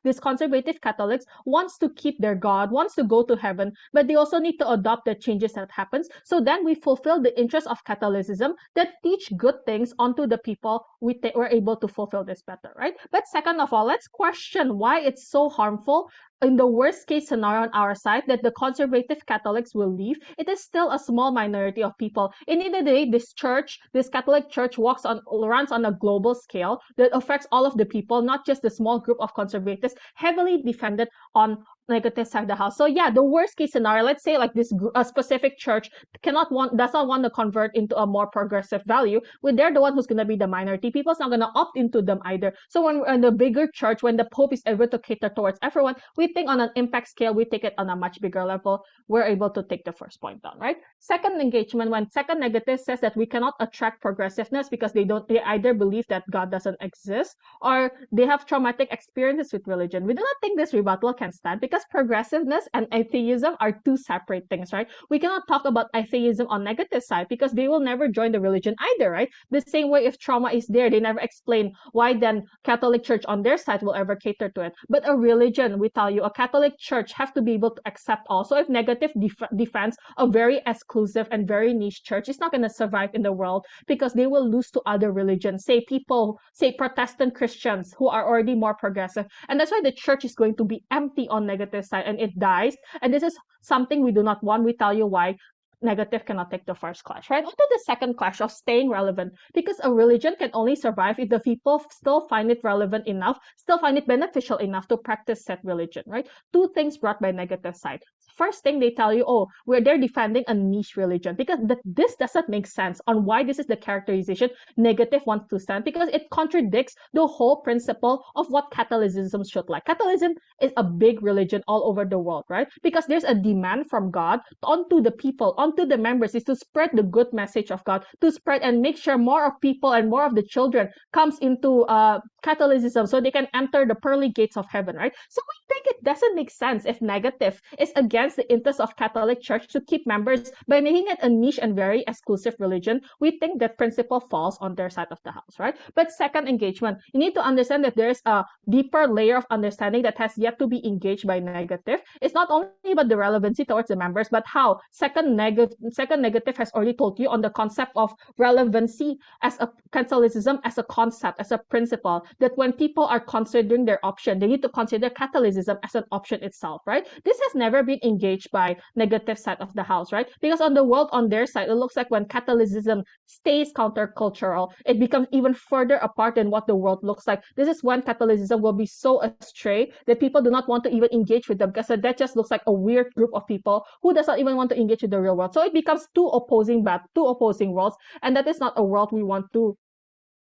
S6: these conservative Catholics wants to keep their God, wants to go to heaven, but they also need to adopt the changes that happens. So then we fulfill the interest of Catholicism that teach good things onto the people. We're able to fulfill this better, right? But second of all, let's question why it's so harmful in the worst case scenario on our side that the conservative Catholics will leave. It is still a small minority of people. In the end of the day, this Catholic church runs on a global scale that affects all of the people, not just the small group of conservatives heavily defended on negative side of the house. So yeah, the worst case scenario, let's say like a specific church does not want to convert into a more progressive value. They're the one who's going to be the minority. People's not going to opt into them either. So when we're in the bigger church, when the Pope is able to cater towards everyone, we think on an impact scale, we take it on a much bigger level. We're able to take the first point down, right? Second engagement, when second negative says that we cannot attract progressiveness because they either believe that God doesn't exist or they have traumatic experiences with religion. We do not think this rebuttal can stand because progressiveness and atheism are two separate things, right? We cannot talk about atheism on negative side because they will never join the religion either, right? The same way if trauma is there, they never explain why then Catholic Church on their side will ever cater to it. But a religion, we tell you, a Catholic Church have to be able to accept also if negative defends a very exclusive and very niche church, it's not going to survive in the world because they will lose to other religions, say Protestant Christians who are already more progressive. And that's why the church is going to be empty on negative side and it dies. And this is something we do not want. We tell you why negative cannot take the first clash, right? Onto the second clash of staying relevant, because a religion can only survive if the people still find it relevant enough, still find it beneficial enough to practice said religion, right? Two things brought by negative side. First thing they tell you, they're defending a niche religion because this doesn't make sense on why this is the characterization negative wants to stand, because it contradicts the whole principle of what Catholicism should like. Catholicism is a big religion all over the world, right? Because there's a demand from God onto the people, onto the members, is to spread the good message of God, to spread and make sure more of people and more of the children comes into Catholicism so they can enter the pearly gates of heaven, right? So we think it doesn't make sense if negative is against the interest of Catholic Church to keep members by making it a niche and very exclusive religion. We think that principle falls on their side of the house, right? But second engagement, you need to understand that there's a deeper layer of understanding that has yet to be engaged by negative. It's not only about the relevancy towards the members, but how second negative has already told you on the concept of relevancy as a Catholicism, as a concept, as a principle, that when people are considering their option, they need to consider Catholicism as an option itself, right? This has never been engaged by negative side of the house, right? Because on the world, on their side, it looks like when Catholicism stays countercultural, it becomes even further apart than what the world looks like. This is when Catholicism will be so astray that people do not want to even engage with them, because that just looks like a weird group of people who does not even want to engage with the real world. So it becomes two opposing worlds, and that is not a world we want to.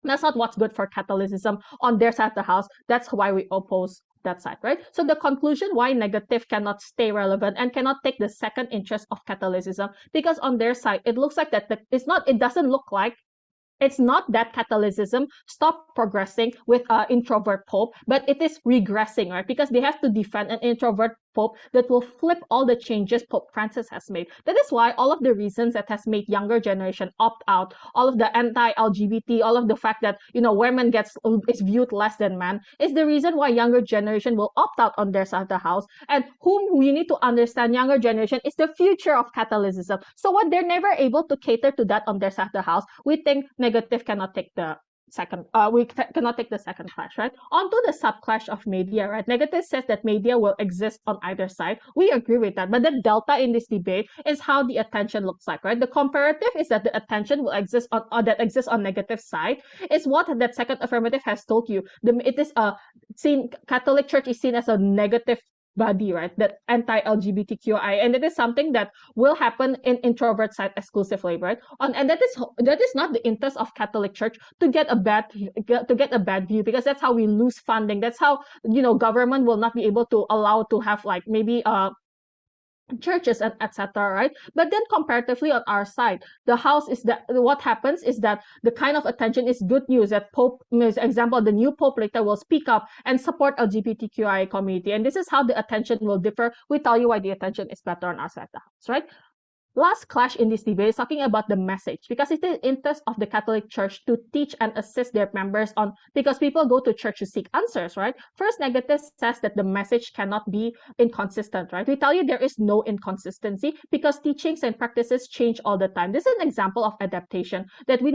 S6: That's not what's good for Catholicism on their side of the house. That's why we oppose that side, right? So the conclusion why negative cannot stay relevant and cannot take the second interest of Catholicism, because on their side, it looks like that it doesn't look like it's not that Catholicism stopped progressing with introvert pope, but it is regressing, right? Because they have to defend an introvert pope that will flip all the changes Pope Francis has made. That is why all of the reasons that has made younger generation opt out, all of the anti-LGBT, all of the fact that women is viewed less than man, is the reason why younger generation will opt out on their side of the house. And whom we need to understand, younger generation is the future of Catholicism. So what they're never able to cater to that on their side of the house, we think negative cannot take the second cannot take the second clash, right? Onto the subclash of media, right? Negative says that media will exist on either side. We agree with that, but the delta in this debate is how the attention looks like, right? The comparative is that the attention will exist on that exists on negative side is what that second affirmative has told you. It is Catholic Church is seen as a negative body, right? That anti-LGBTQI, and it is something that will happen in introvert side exclusively, right? And that is not the interest of Catholic Church to get a bad view, because that's how we lose funding. That's how government will not be able to allow to have like maybe churches and etc., right? But then comparatively on our side, the house is that what happens is that the kind of attention is good news that Pope, for example, the new Pope later will speak up and support LGBTQI community, and this is how the attention will differ. We tell you why the attention is better on our side of the house, right? Last clash in this debate is talking about the message, because it's the interest of the Catholic Church to teach and assist their members on, because people go to church to seek answers, right? First, negative says that the message cannot be inconsistent, right? We tell you there is no inconsistency because teachings and practices change all the time. This is an example of adaptation that we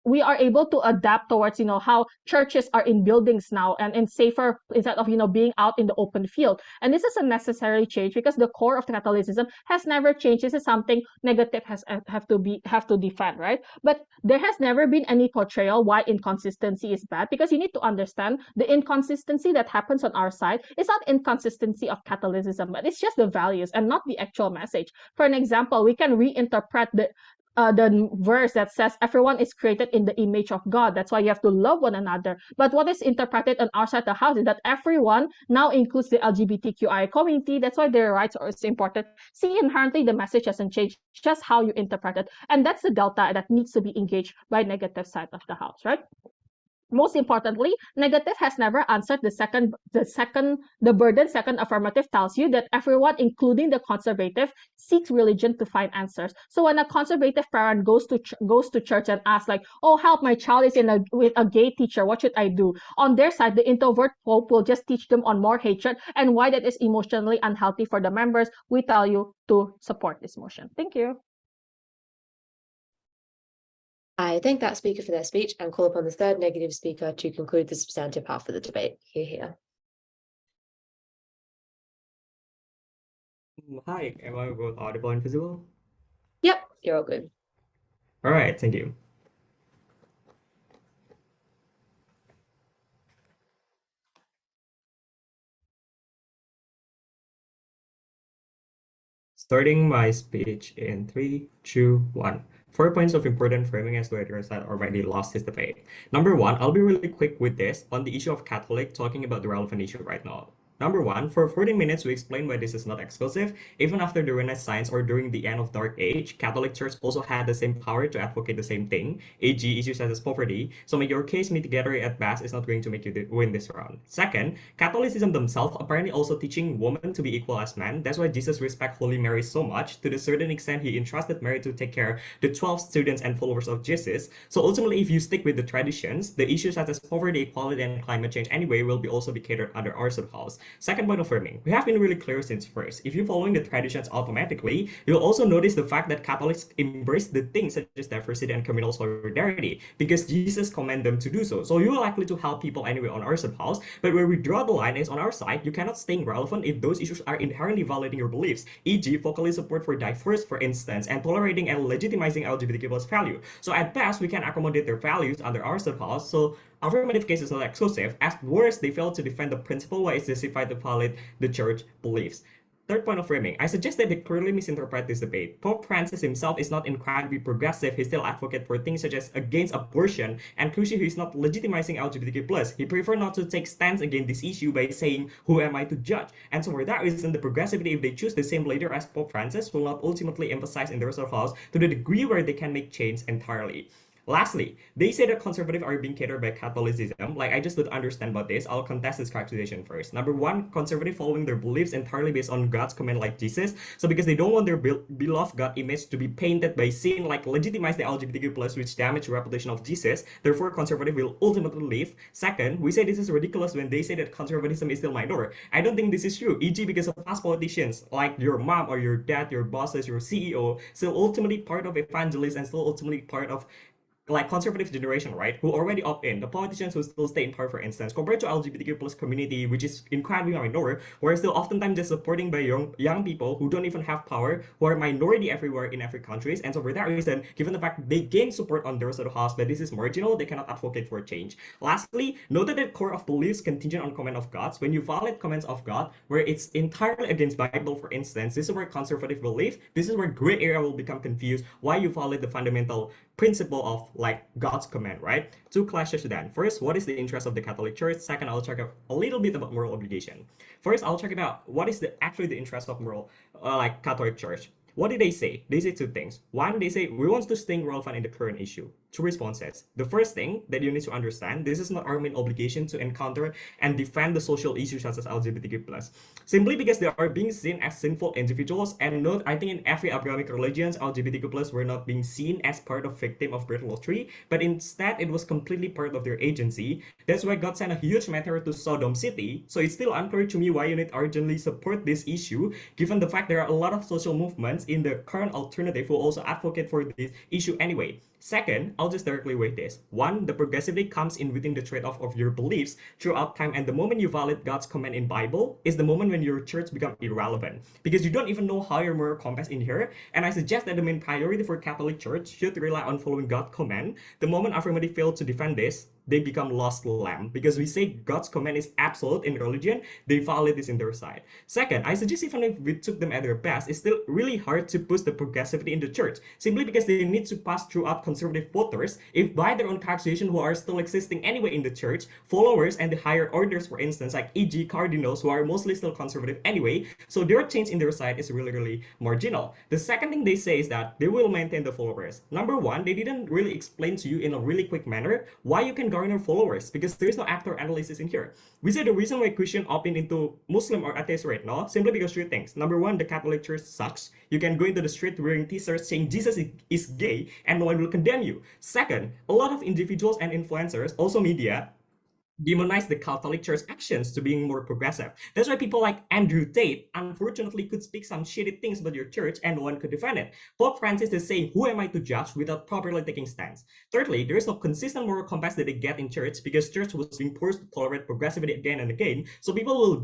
S6: we are able to adapt towards how churches are in buildings now and in safer instead of being out in the open field. And this is a necessary change because the core of Catholicism has never changed. This is something negative have to defend, right? But there has never been any portrayal why inconsistency is bad, because you need to understand the inconsistency that happens on our side is not inconsistency of Catholicism, but it's just the values and not the actual message. For an example, we can reinterpret the verse that says everyone is created in the image of God. That's why you have to love one another. But what is interpreted on our side of the house is that everyone now includes the LGBTQI community. That's why their rights are so important. See, inherently the message hasn't changed, just how you interpret it. And that's the delta that needs to be engaged by negative side of the house, right? Most importantly, negative has never answered the burden. Second affirmative tells you that everyone, including the conservative, seeks religion to find answers. So when a conservative parent goes to church and asks like, "Oh, help, my child is with a gay teacher. What should I do?" On their side, the introvert pope will just teach them on more hatred and why that is emotionally unhealthy for the members. We tell you to support this motion. Thank you.
S2: I thank that speaker for their speech and call upon the third negative speaker to conclude the substantive half of the debate. Here.
S7: Hi, am I both audible and visible?
S2: Yep, you're all good.
S7: All right, thank you. Starting my speech in 3, 2, 1. 4 points of important framing as to whether side already lost his debate. Number 1, I'll be really quick with this on the issue of Catholic, talking about the relevant issue right now. Number 1, for 14 minutes, we explained why this is not exclusive. Even after the Renaissance or during the end of Dark Age, Catholic Church also had the same power to advocate the same thing, e.g. issues such as poverty. So make your case mitigatory at best is not going to make you win this round. Second, Catholicism themselves apparently also teaching women to be equal as men. That's why Jesus respects Holy Mary so much. To the certain extent, he entrusted Mary to take care of the 12 students and followers of Jesus. So ultimately, if you stick with the traditions, the issues such as poverty, equality, and climate change anyway will be also be catered under our subhouse. Second point of framing, we have been really clear since first. If you're following the traditions automatically, you'll also notice the fact that Catholics embrace the things such as diversity and communal solidarity because Jesus commanded them to do so. So you're likely to help people anyway on our subhouse, but where we draw the line is on our side, you cannot stay relevant if those issues are inherently violating your beliefs, e.g. vocally support for diverse, for instance, and tolerating and legitimizing LGBTQ plus value. So at best, we can accommodate their values under our subhouse. So affirmative case is not exclusive. At worst, they fail to defend the principle why it's justified to violate the church beliefs. Third point of framing, I suggest that they clearly misinterpret this debate. Pope Francis himself is not incredibly progressive. He still advocates for things such as against abortion, and crucially, he is not legitimizing LGBTQ+. He prefer not to take stance against this issue by saying, who am I to judge? And so for that reason, the progressivity, if they choose the same leader as Pope Francis, will not ultimately emphasize in the Russell House to the degree where they can make change entirely. Lastly, they say that conservatives are being catered by Catholicism. Like, I just don't understand about this. I'll contest this characterization first. Number one, conservative following their beliefs entirely based on God's command like Jesus. So because they don't want their beloved God image to be painted by sin, like legitimize the LGBTQ+, which damage the reputation of Jesus, therefore conservative will ultimately leave. Second, we say this is ridiculous when they say that conservatism is still minor. I don't think this is true, e.g. because of past politicians, like your mom or your dad, your bosses, your CEO, still ultimately part of evangelists and still ultimately part of like conservative generation, right, who already opt in, the politicians who still stay in power, for instance, compared to LGBTQ+ community, which is incredibly minor, we're still oftentimes just supporting by young people who don't even have power, who are minority everywhere in every countries. And so for that reason, given the fact they gain support on the rest of the house, but this is marginal, they cannot advocate for change. Lastly, note that the core of beliefs contingent on command of God's. When you violate commands of God, where it's entirely against Bible, for instance, this is where conservative belief, this is where gray area will become confused, why you violate the fundamental principle of like God's command, right? Two clashes then. First, what is the interest of the Catholic Church? Second, I'll talk a little bit about moral obligation. First, I'll talk about what is actually the interest of moral, like Catholic Church. What did they say? They say two things. One, they say we want to stay relevant in the current issue. Two responses. The first thing that you need to understand, this is not our main obligation to encounter and defend the social issues such as LGBTQ+. Simply because they are being seen as sinful individuals, and note, I think in every Abrahamic religions, LGBTQ+ were not being seen as part of victim of birth lottery, but instead it was completely part of their agency. That's why God sent a huge meteor to Sodom City. So it's still unclear to me why you need urgently support this issue, given the fact there are a lot of social movements in the current alternative who also advocate for this issue anyway. Second, I'll just directly weight this. One, the progressivity comes in within the trade-off of your beliefs throughout time, and the moment you violate God's command in Bible is the moment when your church becomes irrelevant, because you don't even know how your moral compass in here. And I suggest that the main priority for Catholic Church should rely on following God's command. The moment affirmative fail to defend this, they become lost lamb, because we say God's command is absolute in religion, they violate this in their side. Second, I suggest even if we took them at their best, it's still really hard to push the progressivity in the church, simply because they need to pass throughout conservative voters, if by their own calculation who are still existing anyway in the church, followers and the higher orders, for instance, like e.g. cardinals who are mostly still conservative anyway, so their change in their side is really marginal. The second thing they say is that they will maintain the followers. Number one, they didn't really explain to you in a really quick manner why you can garner followers, because there is no actor analysis in here. We say the reason why Christian opt in into Muslim or atheist right now, simply because three things. Number one, the Catholic Church sucks. You can go into the street wearing t-shirts saying Jesus is gay and no one will condemn you. Second, a lot of individuals and influencers, also media, demonize the Catholic Church actions to being more progressive. That's why people like Andrew Tate unfortunately could speak some shitty things about your church and no one could defend it. Pope Francis is saying, who am I to judge, without properly taking stance. Thirdly, there is no consistent moral compass that they get in church, because church was being forced to tolerate progressivity again and again. So people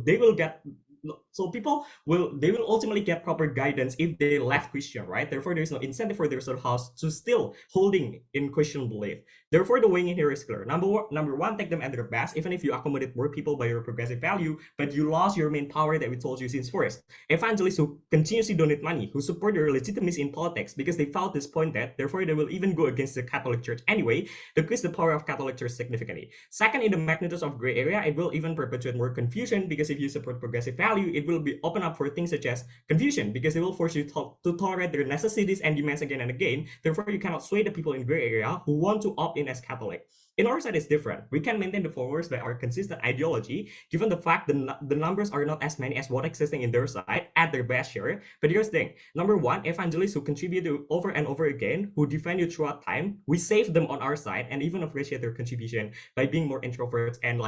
S7: will ultimately get proper guidance if they left Christian, right? Therefore, there is no incentive for their sort of house to still holding in Christian belief. Therefore, the weighing in here is clear. Number one, take them at their best, even if you accommodate more people by your progressive value, but you lost your main power that we told you since first. Evangelists who continuously donate money, who support your legitimacy in politics because they felt disappointed, therefore they will even go against the Catholic Church anyway, decrease the power of Catholic Church significantly. Second, in the magnitude of gray area, it will even perpetuate more confusion, because if you support progressive value, it will be open up for things such as confusion, because they will force you to tolerate their necessities and demands again and again. Therefore, you cannot sway the people in gray area who want to opt in as Catholic. In our side, it's different. We can maintain the followers by our consistent ideology, given the fact the numbers are not as many as what existing in their side at their best share. But here's the thing. Number one, evangelists who contribute to over and over again, who defend you throughout time, we save them on our side and even appreciate their contribution by being more introverts and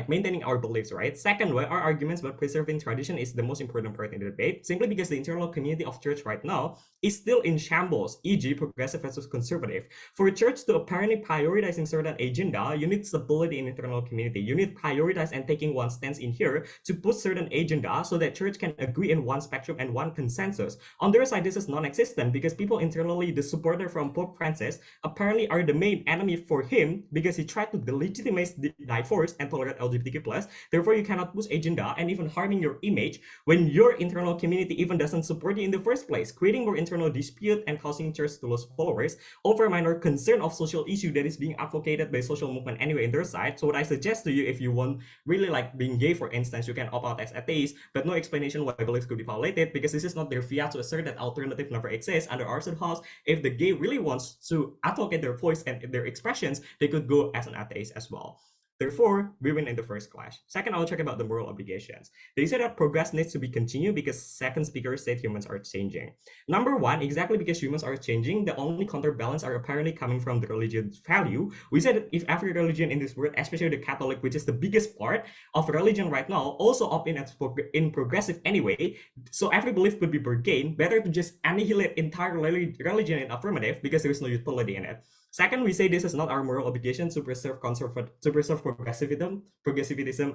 S7: maintaining our beliefs, right? Second, our arguments about preserving tradition is the most important part in the debate, simply because the internal community of church right now is still in shambles, e.g. progressive versus conservative. For a church to apparently prioritizing certain agenda, you need stability in internal community. You need prioritize and taking one stance in here to put certain agenda so that church can agree in one spectrum and one consensus. On their side, this is non-existent, because people internally, the supporter from Pope Francis, apparently are the main enemy for him, because he tried to delegitimize the divorce and tolerate tolerate LGBTQ+. Therefore, you cannot push agenda and even harming your image when your internal community even doesn't support you in the first place, creating more internal dispute and causing church to lose followers over minor concern of social issue that is being advocated by social movement anyway in their side. So what I suggest to you, if you want really like being gay, for instance, you can opt out as atheist, but no explanation why beliefs could be violated, because this is not their fiat to assert that alternative never exists. Under our house, if the gay really wants to advocate their voice and their expressions, they could go as an atheist as well. Therefore, we win in the first clash. Second, I'll talk about the moral obligations. They say that progress needs to be continued because second speaker said humans are changing. Number one, exactly because humans are changing, the only counterbalance are apparently coming from the religious value. We said that if every religion in this world, especially the Catholic, which is the biggest part of religion right now, also opt in progressive anyway, so every belief could be bargained, better to just annihilate entire religion in affirmative because there is no utility in it. Second, we say this is not our moral obligation to preserve progressivism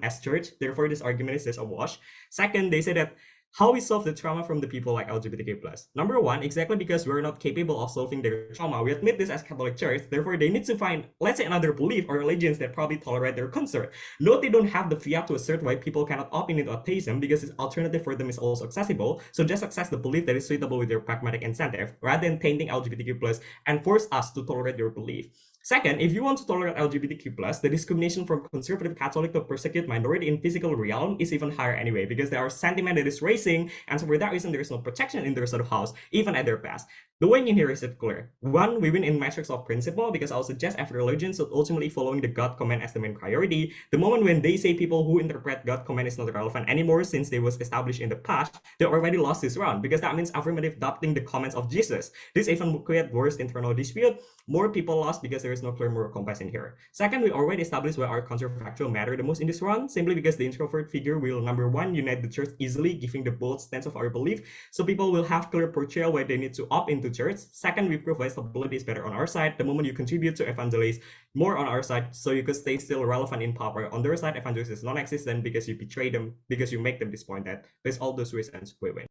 S7: as church. Therefore, this argument is just a wash. Second, they say that how we solve the trauma from the people like LGBTQ+. Number one, exactly because we're not capable of solving their trauma. We admit this as Catholic Church. Therefore, they need to find, let's say, another belief or religions that probably tolerate their concern. Note they don't have the fiat to assert why people cannot opt into atheism because this alternative for them is also accessible. So just access the belief that is suitable with their pragmatic incentive rather than tainting LGBTQ+ and force us to tolerate your belief. Second, if you want to tolerate LGBTQ+, the discrimination from conservative Catholic to persecute minority in physical realm is even higher anyway, because there are sentiment that is raising, and so for that reason, there is no protection in their sort of house, even at their past. The way in here is clear. One, we win in metrics of principle, because I'll suggest every religion should ultimately following the God command as the main priority. The moment when they say people who interpret God command is not relevant anymore since they was established in the past, they already lost this round, because that means affirmative adopting the comments of Jesus. This even create worse internal dispute. More people lost because there is no clear moral compass in here. Second, we already established why our counterfactual matter the most in this round, simply because the introvert figure will, number one, unite the church easily, giving the bold stance of our belief, so people will have clear portrayal why they need to opt into church. Second, we prove why stability is better on our side. The moment you contribute to evangelize more on our side, so you could stay still relevant in power. On their side, evangelism is non-existent because you betray them, because you make them disappointed. With all those reasons, we win.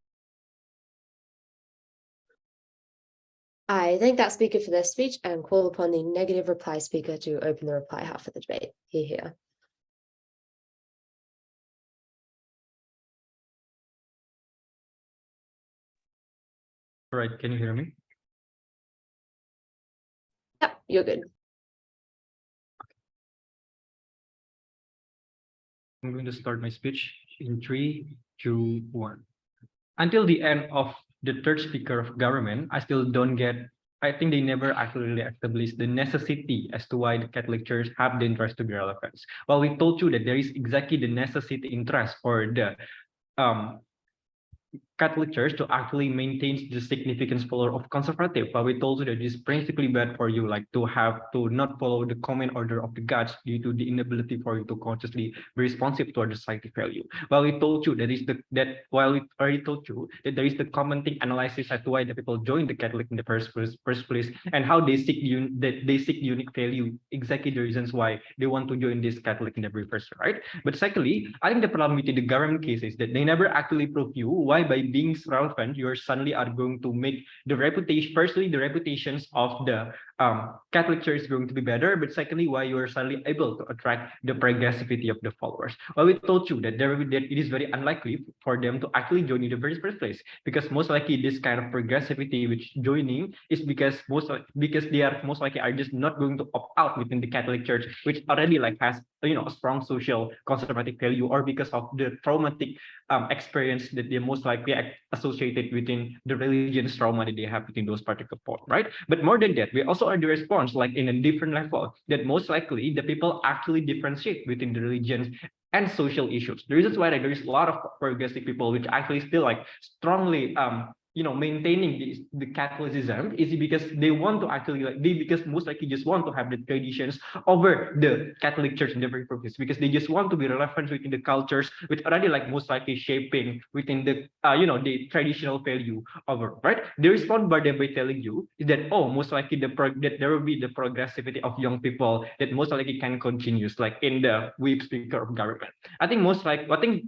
S2: I thank that speaker for their speech and call upon the negative reply speaker to open the reply half of the debate. Here.
S4: All right, can you hear me?
S2: Yep, you're good.
S4: I'm going to start my speech in 3, 2, 1. Until the end of the third speaker of government, I still don't get, I think they never actually really established the necessity as to why the Catholic Church have the interest to be relevant. Well, we told you that there is exactly the necessity interest for the Catholic Church to actually maintain the significance follower of conservative, but we told you that it's principally bad for you, like to have to not follow the common order of the gods due to the inability for you to consciously be responsive toward the society value. Well, we told you while we already told you that there is the commenting analysis as to why the people join the Catholic in the first place and how they seek unique value, exactly the reasons why they want to join this Catholic in the very first, right? But secondly, I think the problem with the government case is that they never actually prove you why by being relevant, you suddenly are going to make the reputation, firstly, the reputations of the Catholic Church is going to be better, but secondly, why you are suddenly able to attract the progressivity of the followers. Well, we told you that it is very unlikely for them to actually join in the very first place, because most likely this kind of progressivity which joining is because they are most likely are just not going to opt out within the Catholic Church, which already like has a strong social conservative value, or because of the traumatic experience that they most likely associated within the religion's trauma that they have within those particular points, right? But more than that, we also are the response like in a different level that most likely the people actually differentiate within the religions and social issues. The reasons why there is a lot of progressive people which actually still like strongly maintaining the Catholicism is because they want to actually because most likely just want to have the traditions over the Catholic Church in the very purpose, because they just want to be relevant within the cultures which already like most likely shaping within the the traditional value over, right? They respond by telling you is that most likely that there will be the progressivity of young people that most likely can continue like in the whip speaker of government. I think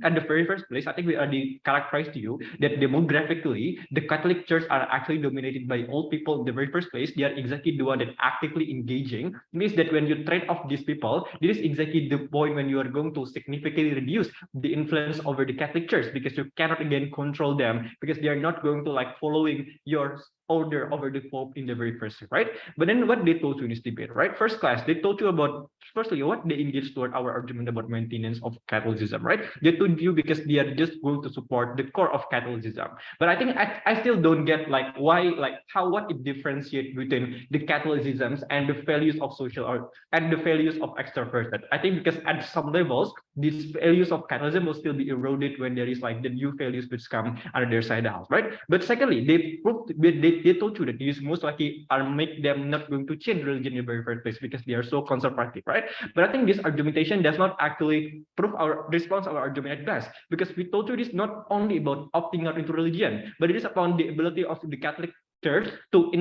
S4: at the very first place, I think we already characterized to you that demographically the Catholic Church are actually dominated by old people in the very first place. They are exactly the one that actively engaging. Means that when you trade off these people, this is exactly the point when you are going to significantly reduce the influence over the Catholic Church, because you cannot again control them, because they are not going to like following your order over the Pope in the very first, right? But then what they told you in this debate, right? First class, they told you about, firstly, what they engaged toward our argument about maintenance of Catholicism, right? They told you because they are just going to support the core of Catholicism. But I think I still don't get like why, like how, what it differentiates between the Catholicisms and the values of social art and the values of extroverted. I think because at some levels, these values of Catholicism will still be eroded when there is like the new values which come under their side of the house, right? But secondly, they proved, they told you that these most likely are make them not going to change religion in the very first place because they are so conservative, right? But I think this argumentation does not actually prove our response, our argument at best, because we told you it is not only about opting out into religion, but it is upon the ability of the Catholic Church to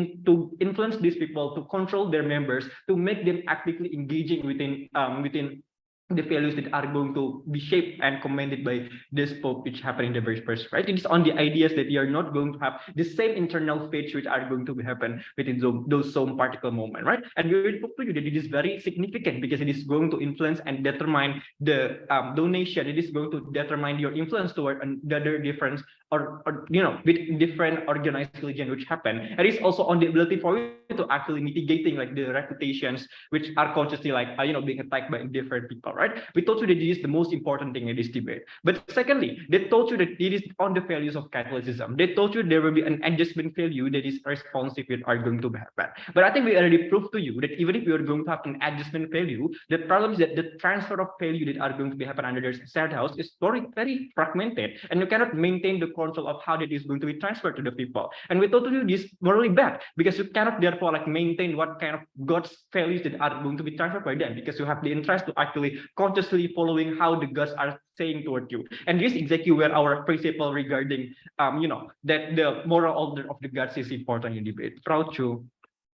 S4: influence these people, to control their members, to make them actively engaging within the values that are going to be shaped and commanded by this Pope, which happened in the very first, right? It is on the ideas that you are not going to have the same internal fates which are going to happen within those some particular moment, right? And we will prove to you that it is very significant because it is going to influence and determine the donation. It is going to determine your influence toward another difference or with different organized religion which happen. And it's also on the ability for you to actually mitigating like the reputations which are consciously like being attacked by different people, right? We told you that it is the most important thing in this debate. But secondly, they told you that it is on the values of Catholicism. They told you there will be an adjustment value that is responsive with are going to happen. But I think we already proved to you that even if we are going to have an adjustment value, the problem is that the transfer of value that are going to be happen under their shared house is very, very fragmented, and you cannot maintain the control of how that is going to be transferred to the people. And we told you this morally bad because you cannot therefore like maintain what kind of God's values that are going to be transferred by them, because you have the interest to actually consciously following how the gods are saying toward you. And this is exactly where our principle regarding that the moral order of the gods is important in debate. Proud to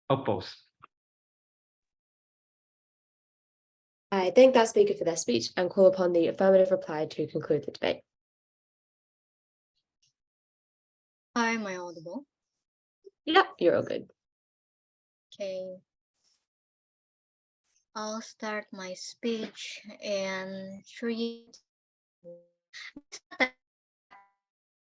S4: oppose.
S2: I thank that speaker for their speech and call upon the affirmative reply to conclude the debate.
S5: Am I audible?
S2: Yep, you're all good.
S5: Okay. I'll start my speech in 3.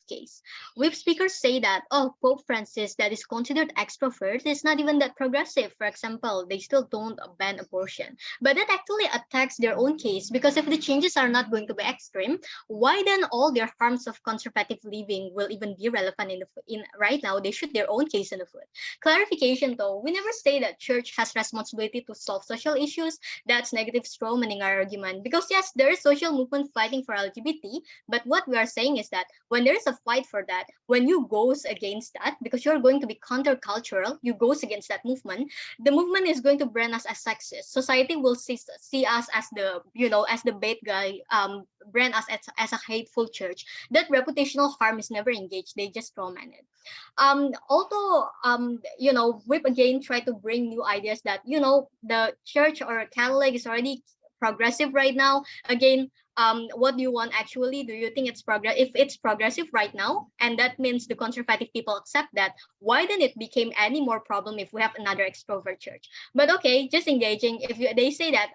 S5: Case. Whip speakers say that, oh, Pope Francis that is considered extrovert is not even that progressive. For example, they still don't ban abortion. But that actually attacks their own case, because if the changes are not going to be extreme, why then all their harms of conservative living will even be relevant in right now? They shoot their own case in the foot. Clarification though, we never say that church has responsibility to solve social issues. That's negative strawmanning our argument, because yes, there is social movement fighting for LGBT, but what we are saying is that when there is a fight for that, when you goes against that, because you're going to be countercultural, you goes against that movement, the movement is going to brand us as sexist. Society will see us as the as the bad guy, brand us as a hateful church. That reputational harm is never engaged, they just strawman it. Although Whip again try to bring new ideas that the church or Catholic is already progressive right now. Again, what do you want actually? Do you think it's if it's progressive right now, and that means the conservative people accept that, why then it became any more problem if we have another extrovert church? But okay, just engaging. If they say that,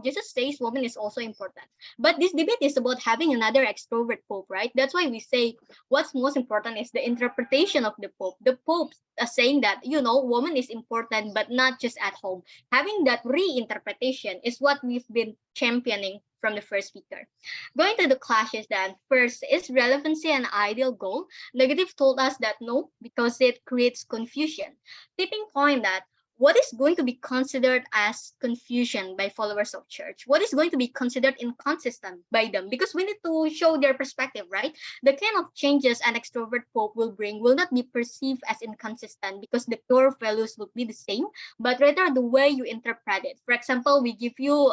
S5: Jesus says woman is also important, but this debate is about having another extrovert Pope, right? That's why we say what's most important is the interpretation of the Pope. The Pope is saying that woman is important, but not just at home. Having that reinterpretation is what we've been championing from the first speaker. Going to the clashes then, first, is relevancy an ideal goal? Negative told us that no, because it creates confusion. Tipping point that what is going to be considered as confusion by followers of church? What is going to be considered inconsistent by them? Because we need to show their perspective, right? The kind of changes an extrovert Pope will bring will not be perceived as inconsistent because the core values will be the same, but rather the way you interpret it. For example, we give you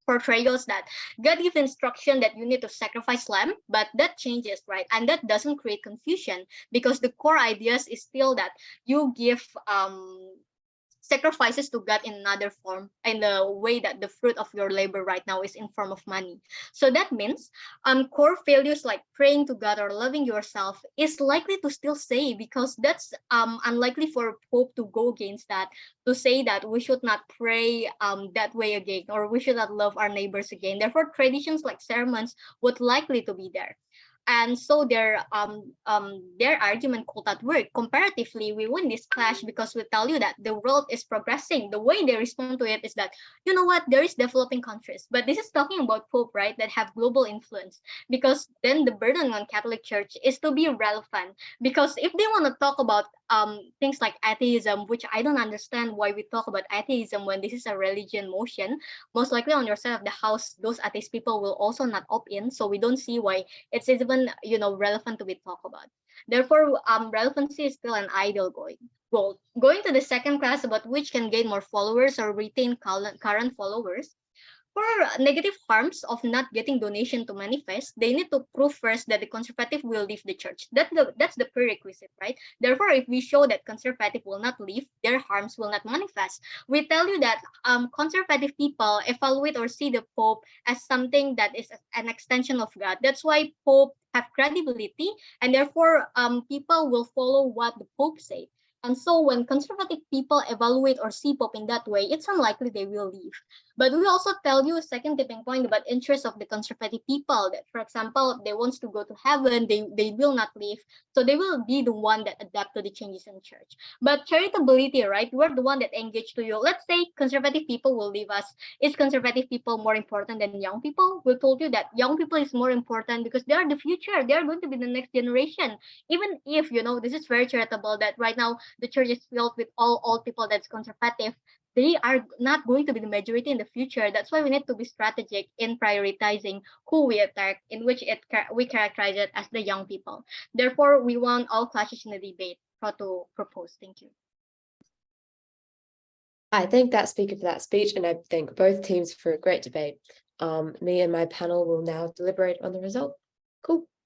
S5: portrayals that God gives instruction that you need to sacrifice lamb, but that changes, right? And that doesn't create confusion because the core ideas is still that you give sacrifices to God in another form, in the way that the fruit of your labor right now is in form of money. So that means core values like praying to God or loving yourself is likely to still stay, because that's unlikely for Pope to go against that, to say that we should not pray that way again, or we should not love our neighbors again. Therefore, traditions like sermons would likely to be there. And so their argument could not work. Comparatively, we win this clash because we tell you that the world is progressing. The way they respond to it is that, you know what, there is developing countries, but this is talking about Pope, right, that have global influence. Because then the burden on Catholic Church is to be relevant. Because if they want to talk about things like atheism, which I don't understand why we talk about atheism when this is a religion motion, most likely on your side of the house, those atheist people will also not opt in. So we don't see why it's even relevant to be talked about. Therefore, relevancy is still an ideal goal. Going to the second class about which can gain more followers or retain current followers. For negative harms of not getting donation to manifest, they need to prove first that the conservative will leave the church. That's the prerequisite, right? Therefore, if we show that conservative will not leave, their harms will not manifest. We tell you that conservative people evaluate or see the Pope as something that is an extension of God. That's why Pope have credibility, and therefore people will follow what the Pope said. And so when conservative people evaluate or see Pope in that way, it's unlikely they will leave. But we also tell you a second tipping point about interest of the conservative people, that, for example, they want to go to heaven, they will not leave. So they will be the one that adapt to the changes in church. But charitability, right? We're the one that engage to you. Let's say conservative people will leave us. Is conservative people more important than young people? We told you that young people is more important because they are the future. They are going to be the next generation. Even if, this is very charitable that right now the church is filled with all old people that's conservative, they are not going to be the majority in the future. That's why we need to be strategic in prioritizing who we attack, in which we characterize it as the young people. Therefore, we want all classes in the debate. How to propose. Thank you.
S2: I thank that speaker for that speech, and I thank both teams for a great debate. Me and my panel will now deliberate on the result. Cool.